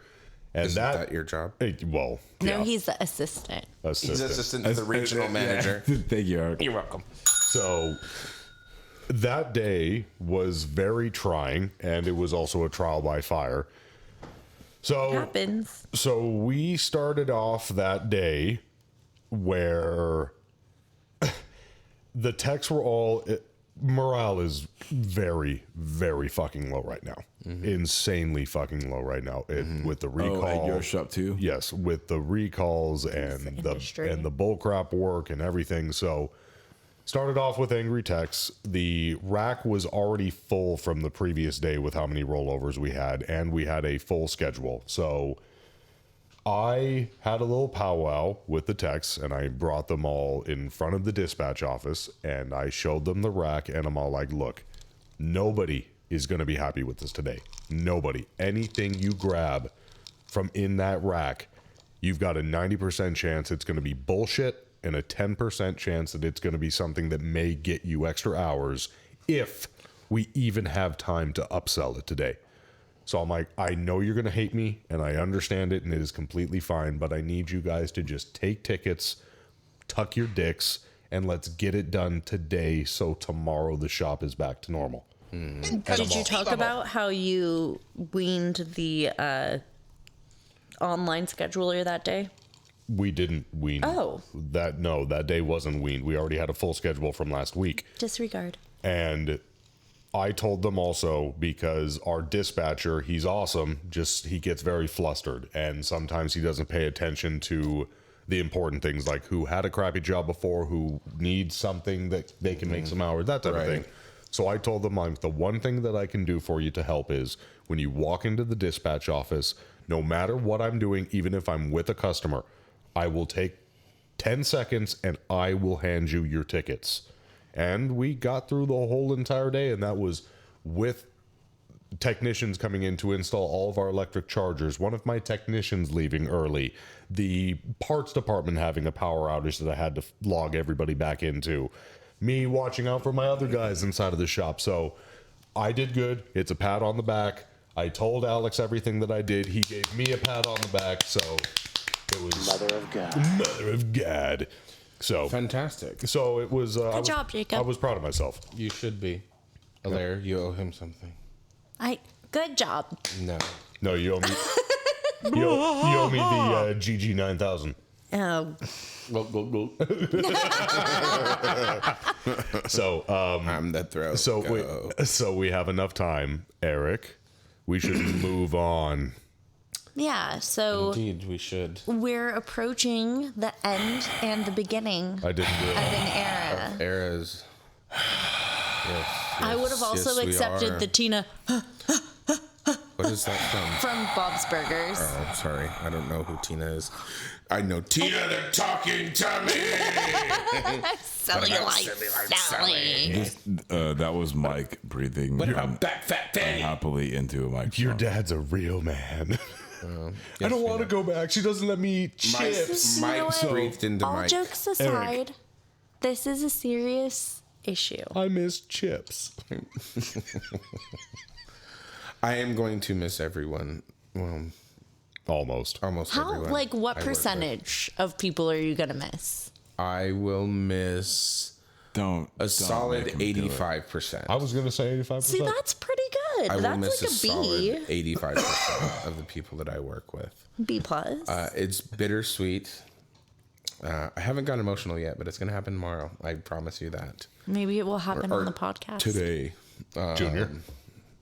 Speaker 2: And
Speaker 3: Isn't that your job?
Speaker 2: Well,
Speaker 5: No,
Speaker 2: yeah,
Speaker 5: he's the assistant.
Speaker 2: assistant.
Speaker 3: He's assistant to the regional manager.
Speaker 4: Thank you, Eric.
Speaker 3: You're welcome.
Speaker 2: So that day was very trying, and it was also a trial by fire. So
Speaker 5: Happens.
Speaker 2: So we started off that day where the techs were all morale is very, very fucking low right now. Insanely fucking low right now. With the recall.
Speaker 4: Oh, at your shop too?
Speaker 2: Yes, with the recalls and
Speaker 5: industry.
Speaker 2: the bullcrap work and everything. So started off with angry techs. The rack was already full from the previous day with how many rollovers we had, and we had a full schedule. So I had a little powwow with the techs, and I brought them all in front of the dispatch office, and I showed them the rack, and I'm all like, look, nobody is going to be happy with this today. Nobody. Anything you grab from in that rack, you've got a 90% chance it's going to be bullshit and a 10% chance that it's going to be something that may get you extra hours if we even have time to upsell it today. So I'm like, I know you're going to hate me, and I understand it, and it is completely fine, but I need you guys to just take tickets, tuck your dicks, and let's get it done today so tomorrow the shop is back to normal.
Speaker 5: Did you talk about how you weaned the online scheduler that day?
Speaker 2: We didn't wean.
Speaker 5: Oh.
Speaker 2: That day wasn't weaned. We already had a full schedule from last week.
Speaker 5: Disregard.
Speaker 2: And I told them also, because our dispatcher, he's awesome, just he gets very flustered, and sometimes he doesn't pay attention to the important things, like who had a crappy job before, who needs something that they can make some hours, that type of thing. So I told them, like, the one thing that I can do for you to help is when you walk into the dispatch office, no matter what I'm doing, even if I'm with a customer, I will take 10 seconds and I will hand you your tickets. And we got through the whole entire day, and that was with technicians coming in to install all of our electric chargers, one of my technicians leaving early, the parts department having a power outage that I had to log everybody back into, me watching out for my other guys inside of the shop. So I did good. It's a pat on the back. I told Alex everything that I did. He gave me a pat on the back. So it was Mother of God. Mother of God. So
Speaker 3: fantastic.
Speaker 2: So it was.
Speaker 5: Good job, Jacob.
Speaker 2: I was proud of myself.
Speaker 3: You should be. Alaire, you owe him something.
Speaker 5: Good job.
Speaker 3: No,
Speaker 2: you owe me. you owe me the GG 9000.
Speaker 5: Oh.
Speaker 2: So
Speaker 3: I'm the throat.
Speaker 2: So we have enough time, Eric. We should move on.
Speaker 5: Yeah, so
Speaker 3: indeed we should.
Speaker 5: We're approaching the end and the beginning
Speaker 2: I didn't do it.
Speaker 5: of an era.
Speaker 3: Of eras. Yes,
Speaker 5: I would have also accepted the Tina
Speaker 3: what is that
Speaker 5: from Bob's Burgers.
Speaker 3: Oh, sorry. I don't know who Tina is. I know Tina the Talking Tummy.
Speaker 5: Cellulite Sally.
Speaker 4: That was Mike breathing
Speaker 3: What about that fat fatty?
Speaker 4: happily into a microphone.
Speaker 2: Your dad's a real man. I don't want to go back. She doesn't let me eat chips.
Speaker 3: Mike breathed into
Speaker 5: All
Speaker 3: Mike.
Speaker 5: jokes aside, this is a serious issue.
Speaker 2: I miss chips.
Speaker 3: I am going to miss everyone. Well,
Speaker 2: almost
Speaker 3: everyone.
Speaker 5: Like, what percentage of people are you gonna miss?
Speaker 3: I will miss a solid 85%.
Speaker 2: I was gonna say 85%.
Speaker 5: See, that's pretty good.
Speaker 3: I will
Speaker 5: That's
Speaker 3: miss
Speaker 5: like
Speaker 3: a
Speaker 5: a B.
Speaker 3: solid 85% of the people that I work with.
Speaker 5: B plus.
Speaker 3: It's bittersweet. I haven't gotten emotional yet, but it's going to happen tomorrow. I promise you that.
Speaker 5: Maybe it will happen on the podcast
Speaker 3: today.
Speaker 2: Junior.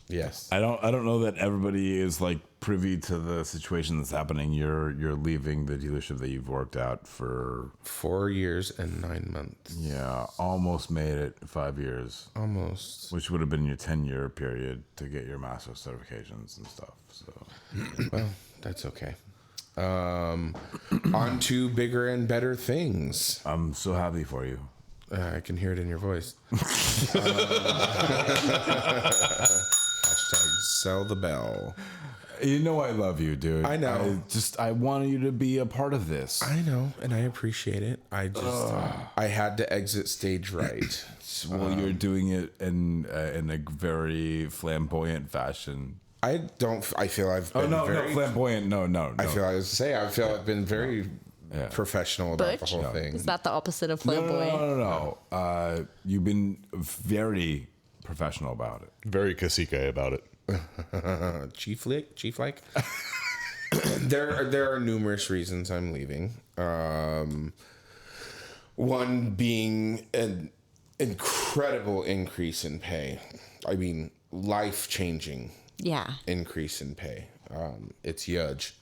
Speaker 3: Yes.
Speaker 4: I don't know that everybody is like privy to the situation that's happening. You're leaving the dealership that you've worked out for
Speaker 3: 4 years and 9 months.
Speaker 4: Yeah, almost made it 5 years.
Speaker 3: Almost.
Speaker 4: Which would have been your 10-year period to get your master certifications and stuff. So,
Speaker 3: well, that's okay. On to bigger and better things.
Speaker 4: I'm so happy for you.
Speaker 3: I can hear it in your voice. Hashtag sell the bell.
Speaker 4: You know I love you, dude.
Speaker 3: I know.
Speaker 4: I want you to be a part of this.
Speaker 3: I know, and I appreciate it. I had to exit stage right.
Speaker 4: Well, you're doing it in a very flamboyant fashion.
Speaker 3: I feel I've been very
Speaker 4: flamboyant. No.
Speaker 3: I feel I've been very professional about the whole thing.
Speaker 5: Is that the opposite of flamboyant?
Speaker 4: No. You've been very professional about it.
Speaker 2: Very cacique about it.
Speaker 3: Chief like. There are numerous reasons I'm leaving. One being an incredible increase in pay. I mean, life-changing.
Speaker 5: Yeah.
Speaker 3: Increase in pay. It's huge.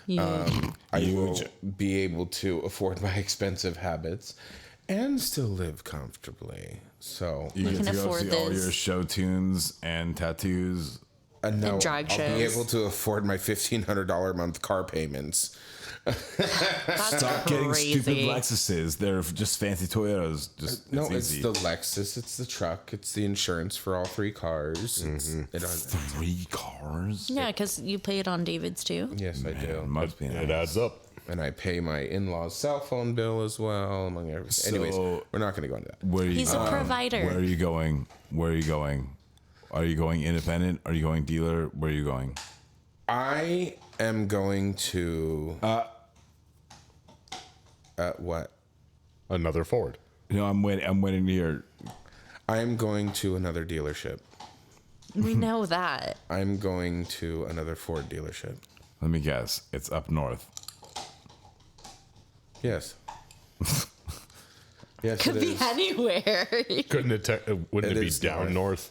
Speaker 3: I will be able to afford my expensive habits and still live comfortably. So
Speaker 4: you get to go see all your show tunes and tattoos
Speaker 3: No,
Speaker 5: and drag
Speaker 3: I'll
Speaker 5: shows.
Speaker 3: be able to afford my $1,500 a month car payments.
Speaker 5: That's
Speaker 4: Stop getting
Speaker 5: crazy.
Speaker 4: stupid Lexuses. They're just fancy Toyotas. Just
Speaker 3: No, it's
Speaker 4: easy.
Speaker 3: the Lexus, it's the truck, it's the insurance for all 3 cars. It
Speaker 4: 3 cars.
Speaker 5: Yeah, because you pay it on David's too.
Speaker 3: Yes, I do.
Speaker 4: Must be
Speaker 2: It
Speaker 4: nice.
Speaker 2: adds up.
Speaker 3: And I pay my in-laws' cell phone bill as well, among everything. Anyways,
Speaker 4: So-
Speaker 3: we're not going to go into that.
Speaker 4: Where are you
Speaker 5: He's a provider.
Speaker 4: Where are you going? Where are you going? Are you going independent? Are you going dealer? Where are you going?
Speaker 3: I am going to. What?
Speaker 2: Another Ford.
Speaker 4: No, I'm waiting to hear.
Speaker 3: I am going to another dealership.
Speaker 5: We know that.
Speaker 3: I'm going to another Ford dealership.
Speaker 4: Let me guess. It's up north.
Speaker 3: Yes. Yes,
Speaker 5: Could
Speaker 3: it
Speaker 5: be
Speaker 3: is.
Speaker 5: anywhere.
Speaker 2: Couldn't wouldn't
Speaker 3: It
Speaker 2: it be
Speaker 3: is
Speaker 2: down north?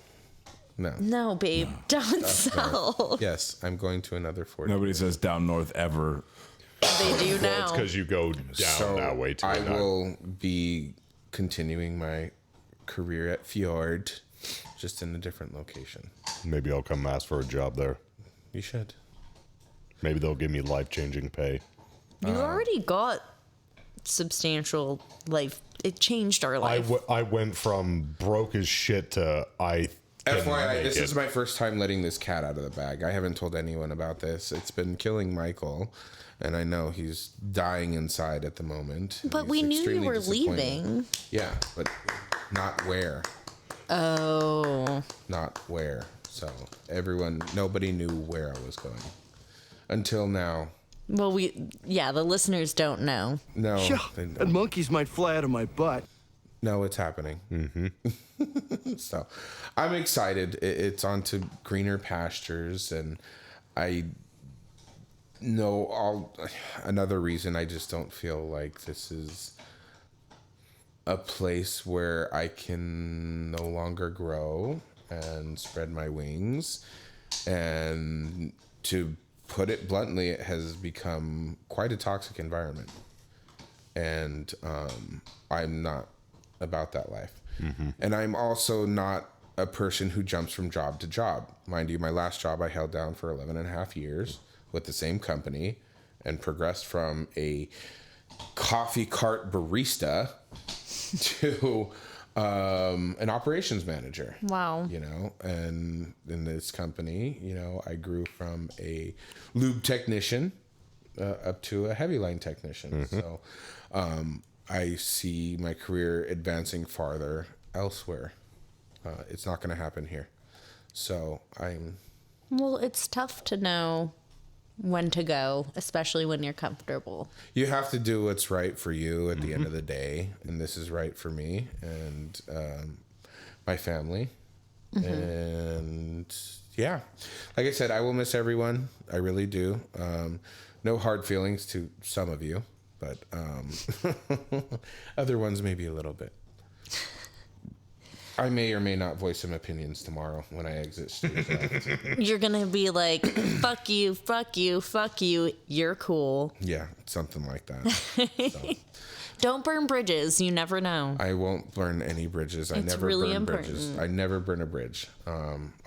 Speaker 3: No.
Speaker 5: No, babe, down south.
Speaker 3: Yes, I'm going to another Ford.
Speaker 4: Nobody says down north ever.
Speaker 5: They do
Speaker 2: It's
Speaker 5: now.
Speaker 2: because you go down
Speaker 3: So
Speaker 2: that way too.
Speaker 3: I will be continuing my career at Fjord, just in a different location.
Speaker 2: Maybe I'll come ask for a job there.
Speaker 3: You should.
Speaker 2: Maybe they'll give me life-changing pay.
Speaker 5: You already got substantial life. It changed our life.
Speaker 2: I went from broke as shit to I. can
Speaker 3: FYI,
Speaker 2: make
Speaker 3: this
Speaker 2: it.
Speaker 3: is my first time letting this cat out of the bag. I haven't told anyone about this. It's been killing Michael, and I know he's dying inside at the moment.
Speaker 5: But
Speaker 3: He's
Speaker 5: we knew you
Speaker 3: extremely
Speaker 5: were
Speaker 3: disappointed.
Speaker 5: leaving.
Speaker 3: Yeah, but not where.
Speaker 5: Oh.
Speaker 3: Not where. So nobody knew where I was going. Until now.
Speaker 5: Well, the listeners don't know.
Speaker 3: No,
Speaker 10: Yeah,
Speaker 3: they don't.
Speaker 10: and monkeys might fly out of my butt.
Speaker 3: No, it's happening. Mm-hmm. So I'm excited. It's on to greener pastures, and I know another reason I just don't feel like this is a place where I can no longer grow and spread my wings. And to put it bluntly, it has become quite a toxic environment. And I'm not about that life. And I'm also not a person who jumps from job to job. Mind you, my last job I held down for 11 and a half years with the same company and progressed from a coffee cart barista to an operations manager.
Speaker 5: Wow.
Speaker 3: You know, and in this company, you know, I grew from a lube technician up to a heavy line technician. So I see my career advancing farther elsewhere. It's not going to happen here. So
Speaker 5: Well, it's tough to know when to go, especially when you're comfortable.
Speaker 3: you have to do what's right for you at the end of the day. And this is right for me and my family. And yeah, like I said, I will miss everyone. I really do. No hard feelings to some of you, but other ones maybe a little bit. I may or may not voice some opinions tomorrow when I exit stage left.
Speaker 5: You're going to be like, fuck you, fuck you, fuck you. You're cool.
Speaker 3: Yeah, something like that. So,
Speaker 5: Don't burn bridges. You never know.
Speaker 3: I won't burn any bridges. I
Speaker 5: It's
Speaker 3: never
Speaker 5: really
Speaker 3: burn
Speaker 5: important.
Speaker 3: bridges. I never burn a bridge.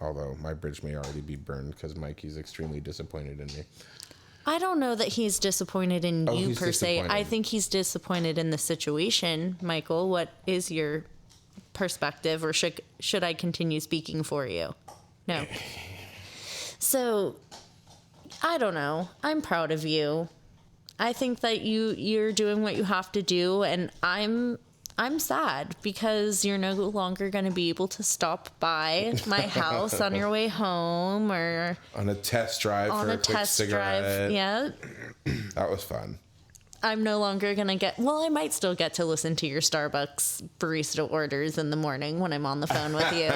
Speaker 3: Although my bridge may already be burned because Mikey's extremely disappointed in me.
Speaker 5: I don't know that he's disappointed in you
Speaker 3: he's
Speaker 5: per se. I
Speaker 3: disappointed.
Speaker 5: think he's disappointed in the situation. Michael, what is your perspective, or should I continue speaking for you? No. So, I don't know. I'm proud of you. I think that you're doing what you have to do, and I'm sad because you're no longer going to be able to stop by my house on your way home or
Speaker 3: On a test drive
Speaker 5: on
Speaker 3: for
Speaker 5: a
Speaker 3: a quick
Speaker 5: test
Speaker 3: cigarette.
Speaker 5: drive. Yeah.
Speaker 3: That was fun.
Speaker 5: I'm no longer going to I might still get to listen to your Starbucks barista orders in the morning when I'm on the phone with you.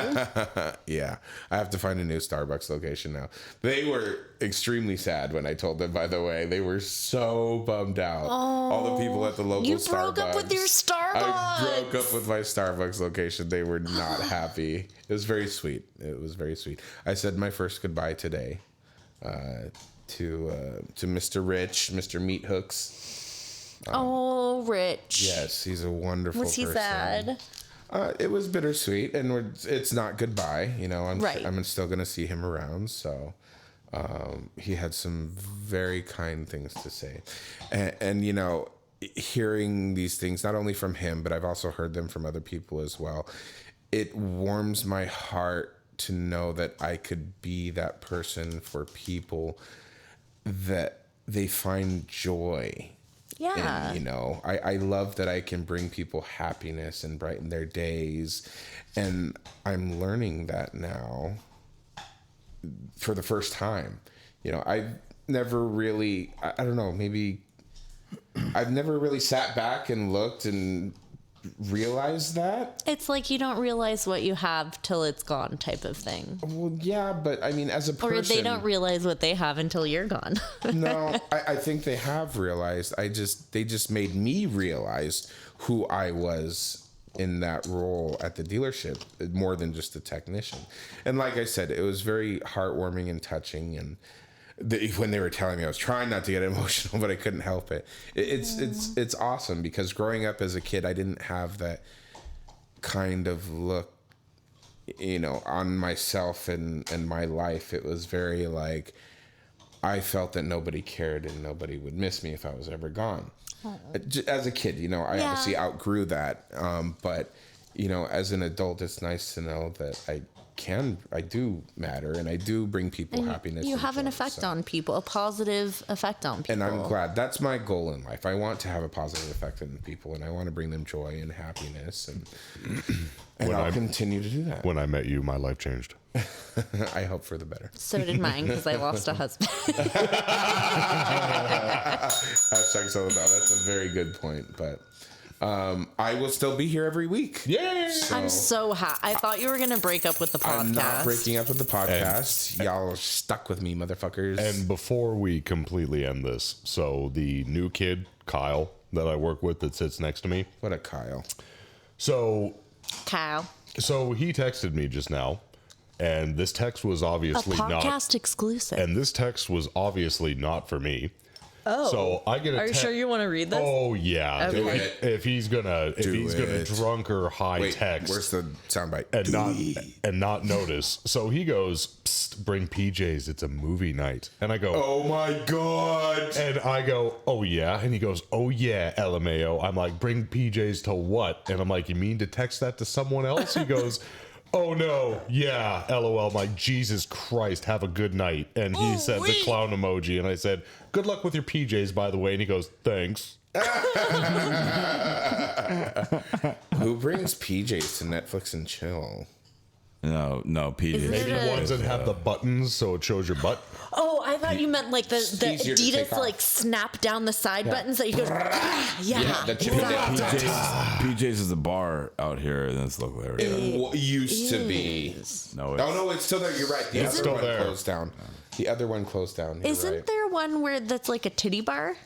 Speaker 3: Yeah, I have to find a new Starbucks location now. They were extremely sad when I told them, by the way. They were so bummed out. All the people at the local
Speaker 5: You
Speaker 3: Starbucks.
Speaker 5: broke up with your Starbucks.
Speaker 3: I broke up with my Starbucks location. They were not happy. It was very sweet. It was very sweet. I said my first goodbye today to Mr. Rich, Mr. Meat Hooks.
Speaker 5: Oh, Rich.
Speaker 3: Yes, he's a wonderful
Speaker 5: Was he
Speaker 3: person.
Speaker 5: sad?
Speaker 3: It was bittersweet, and it's not goodbye. You know,
Speaker 5: Right.
Speaker 3: I'm still gonna see him around. So he had some very kind things to say, and you know, hearing these things not only from him, but I've also heard them from other people as well. It warms my heart to know that I could be that person for people that they find joy.
Speaker 5: Yeah.
Speaker 3: And, you know, I love that I can bring people happiness and brighten their days. And I'm learning that now for the first time. You know, I've never really, I don't know, maybe I've never really sat back and looked and realized that.
Speaker 5: It's like you don't realize what you have till it's gone type of thing.
Speaker 3: Well, yeah, but I mean, as a person.
Speaker 5: Or they don't realize what they have until you're gone.
Speaker 3: No, I think they have realized. They just made me realize who I was in that role at the dealership, more than just a technician. And like I said, it was very heartwarming and touching. And when they were telling me, I was trying not to get emotional, but I couldn't help it. It's awesome because growing up as a kid, I didn't have that kind of look, you know, on myself and my life. It was very like, I felt that nobody cared and nobody would miss me if I was ever gone. As a kid, you know, I obviously outgrew that. But, you know, as an adult, it's nice to know that I do matter and I do bring people happiness.
Speaker 5: You have an effect on people, a positive effect on people.
Speaker 3: And I'm glad. That's my goal in life. I want to have a positive effect on people and I want to bring them joy and happiness. And I'll continue to do that.
Speaker 2: When I met you, my life changed.
Speaker 3: I hope for the better.
Speaker 5: So did mine because I lost a husband.
Speaker 3: Hashtag so about. That's a very good point. But I will still be here every week.
Speaker 2: Yay!
Speaker 5: I'm so happy. I thought you were going to break up with the podcast.
Speaker 3: I'm not breaking up with the podcast. Y'all are stuck with me, motherfuckers.
Speaker 2: And before we completely end this, so the new kid, Kyle, that I work with that sits next to me.
Speaker 3: What a Kyle.
Speaker 2: So
Speaker 5: Kyle.
Speaker 2: So he texted me just now, and this text was obviously
Speaker 5: a podcast exclusive.
Speaker 2: And this text was obviously not for me.
Speaker 5: Oh,
Speaker 2: so I get a
Speaker 5: Are you sure you want to read this?
Speaker 2: Oh yeah,
Speaker 5: Okay.
Speaker 3: Do it.
Speaker 2: If he's gonna drunk or high
Speaker 3: Wait,
Speaker 2: text,
Speaker 3: where's the soundbite?
Speaker 2: and not notice. So he goes, Psst, bring PJs. It's a movie night. And I go,
Speaker 3: oh my god.
Speaker 2: And I go, oh yeah. And he goes, oh yeah, LMAO. I'm like, bring PJs to what? And I'm like, you mean to text that to someone else? He goes, oh no, yeah, LOL. I'm like, Jesus Christ, have a good night. And he sends a clown emoji. And I said, good luck with your PJs, by the way. And he goes, thanks.
Speaker 3: Who brings PJs to Netflix and chill?
Speaker 4: No, PJs.
Speaker 2: Maybe ones that have the buttons so it shows your butt.
Speaker 5: Oh, I thought you meant like the
Speaker 3: easier to take
Speaker 5: Adidas
Speaker 3: off.
Speaker 5: like snap down the side buttons that you go. Yeah,
Speaker 3: the chip
Speaker 5: exactly.
Speaker 4: PJs is a bar out here in this local area.
Speaker 3: It used to be.
Speaker 4: No,
Speaker 3: No, it's still there. You're right. The
Speaker 2: It's
Speaker 3: other
Speaker 2: still
Speaker 3: one
Speaker 2: there.
Speaker 3: closed down. The other one closed down. You're
Speaker 5: Isn't
Speaker 3: right.
Speaker 5: there one where that's like a titty bar?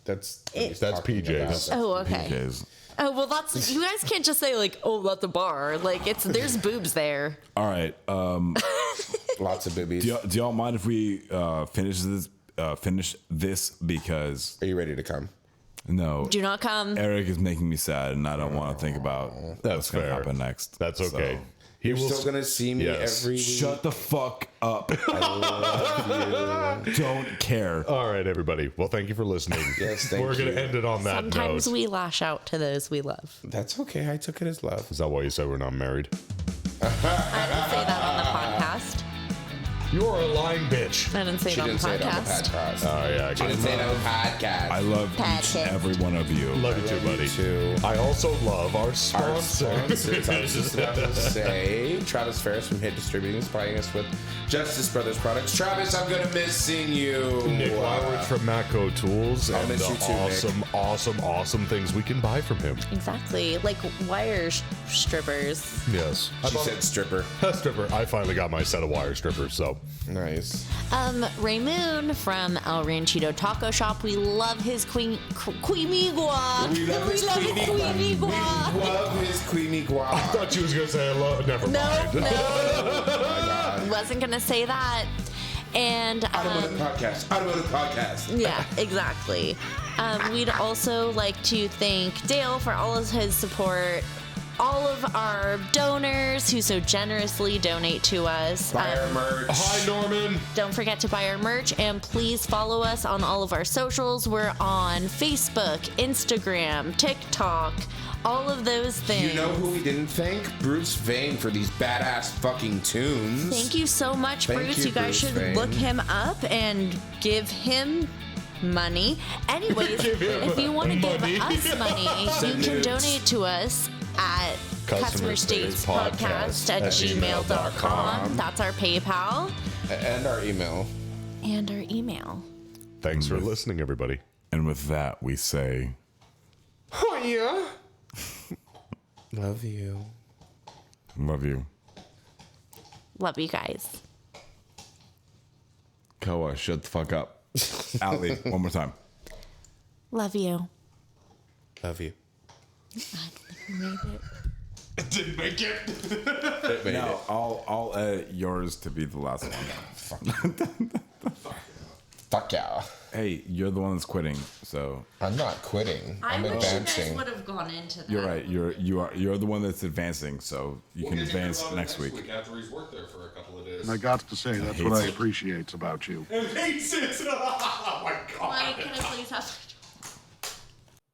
Speaker 3: That's
Speaker 2: That's
Speaker 3: talking
Speaker 2: PJs.
Speaker 3: about.
Speaker 5: Oh, okay.
Speaker 4: PJs.
Speaker 5: Oh, well, that's you guys can't just say like, oh, that's a bar. Like there's boobs there.
Speaker 4: All right.
Speaker 3: Lots of boobies.
Speaker 4: Do y'all mind if we finish this because
Speaker 3: Are you ready to come?
Speaker 4: no,
Speaker 5: Do not come.
Speaker 4: Eric is making me sad, and I don't want to think about what's going to
Speaker 2: fair.
Speaker 4: happen next.
Speaker 2: That's okay.
Speaker 4: So,
Speaker 2: He
Speaker 3: You're
Speaker 2: will
Speaker 3: still gonna see me
Speaker 2: Yes.
Speaker 3: every week.
Speaker 4: shut the fuck up.
Speaker 3: I love you.
Speaker 4: Don't care.
Speaker 2: All right, everybody. Well, thank you for listening.
Speaker 3: Yes, thank
Speaker 2: We're going
Speaker 3: you.
Speaker 2: to end it on that
Speaker 5: Sometimes
Speaker 2: note.
Speaker 5: we lash out to those we love.
Speaker 3: That's okay. I took it as love.
Speaker 2: Is that why you said we're not married?
Speaker 5: I didn't say that on the podcast.
Speaker 2: You're a lying bitch.
Speaker 5: I didn't say
Speaker 3: She
Speaker 5: it on
Speaker 3: didn't
Speaker 5: the
Speaker 3: say it on the
Speaker 5: podcast.
Speaker 3: podcast.
Speaker 2: Oh, yeah. I
Speaker 3: She didn't say it on the podcast.
Speaker 4: I love each
Speaker 5: Podcast.
Speaker 4: and every one of you.
Speaker 2: love you too, buddy.
Speaker 3: too.
Speaker 2: I also love our
Speaker 3: Our
Speaker 2: sponsor.
Speaker 3: sponsors. I was just about to say, Travis Ferris from Hit Distributing is supplying us with Justice Brothers products. Travis, I'm gonna miss seeing you.
Speaker 2: Nick Woward from Matco Tools
Speaker 3: I'll
Speaker 2: and
Speaker 3: miss
Speaker 2: the
Speaker 3: you too, Nick.
Speaker 2: awesome things we can buy from him.
Speaker 5: Exactly, like wire strippers.
Speaker 2: Yes.
Speaker 3: She said stripper.
Speaker 2: Stripper. I finally got my set of wire strippers, so
Speaker 3: Nice.
Speaker 5: Ray Moon from El Ranchito Taco Shop. We love his queemigua.
Speaker 3: We love his queenie
Speaker 5: queemigua.
Speaker 3: We love his queenie
Speaker 2: I
Speaker 3: guac.
Speaker 2: thought she was gonna say hello. Never
Speaker 5: No,
Speaker 2: mind.
Speaker 5: no, wasn't gonna say that. And
Speaker 3: Automotive podcast.
Speaker 5: yeah, exactly. We'd also like to thank Dale for all of his support all of our donors who so generously donate to us.
Speaker 3: Buy our merch.
Speaker 2: Hi, Norman.
Speaker 5: Don't forget to buy our merch, and please follow us on all of our socials. We're on Facebook, Instagram, TikTok, all of those things.
Speaker 3: You know who we didn't thank? Bruce Vane for these badass fucking tunes.
Speaker 5: Thank you so much,
Speaker 3: Thank
Speaker 5: Bruce.
Speaker 3: you,
Speaker 5: You guys
Speaker 3: Bruce
Speaker 5: should
Speaker 3: Vane.
Speaker 5: look him up and give him money. Anyways, if you want to give us money, you can donate to us at customerstatespodcast@gmail.com. That's our PayPal
Speaker 3: And our email.
Speaker 5: and our email.
Speaker 2: Thanks for listening, everybody.
Speaker 4: And with that, we say,
Speaker 3: Oh, yeah. Love you.
Speaker 4: love you.
Speaker 5: Love you guys.
Speaker 4: Koa, shut the fuck up. Allie, one more time.
Speaker 5: Love you.
Speaker 3: Love you.
Speaker 5: Made it.
Speaker 2: It didn't make it.
Speaker 3: It made
Speaker 4: No,
Speaker 3: it.
Speaker 4: I'll edit yours to be the last one.
Speaker 3: Fuck yeah.
Speaker 4: Hey, you're the one that's quitting, so
Speaker 3: I'm not quitting. I'm advancing.
Speaker 5: have gone into that.
Speaker 4: you're right. You're the one that's advancing, so you can advance next week.
Speaker 2: After he's worked there for a couple of days.
Speaker 11: And I got to say, that's what I appreciate about you.
Speaker 2: Hates it. Oh my god.
Speaker 5: Mike, can I please have...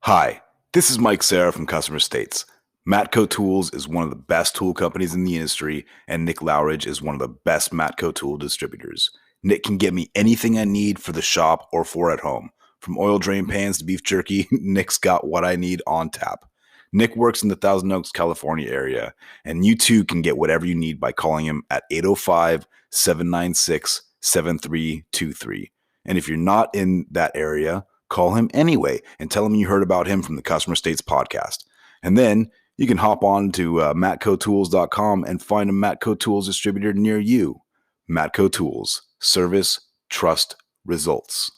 Speaker 1: Hi, this is Mike Sarah from Customer States. Matco Tools is one of the best tool companies in the industry, and Nick Lowridge is one of the best Matco tool distributors. Nick can get me anything I need for the shop or for at home. From oil drain pans to beef jerky, Nick's got what I need on tap. Nick works in the Thousand Oaks, California area, and you too can get whatever you need by calling him at 805-796-7323. And if you're not in that area, call him anyway and tell him you heard about him from the Customer States podcast. And then you can hop on to matcotools.com and find a Matco Tools distributor near you. Matco Tools. Service, trust, results.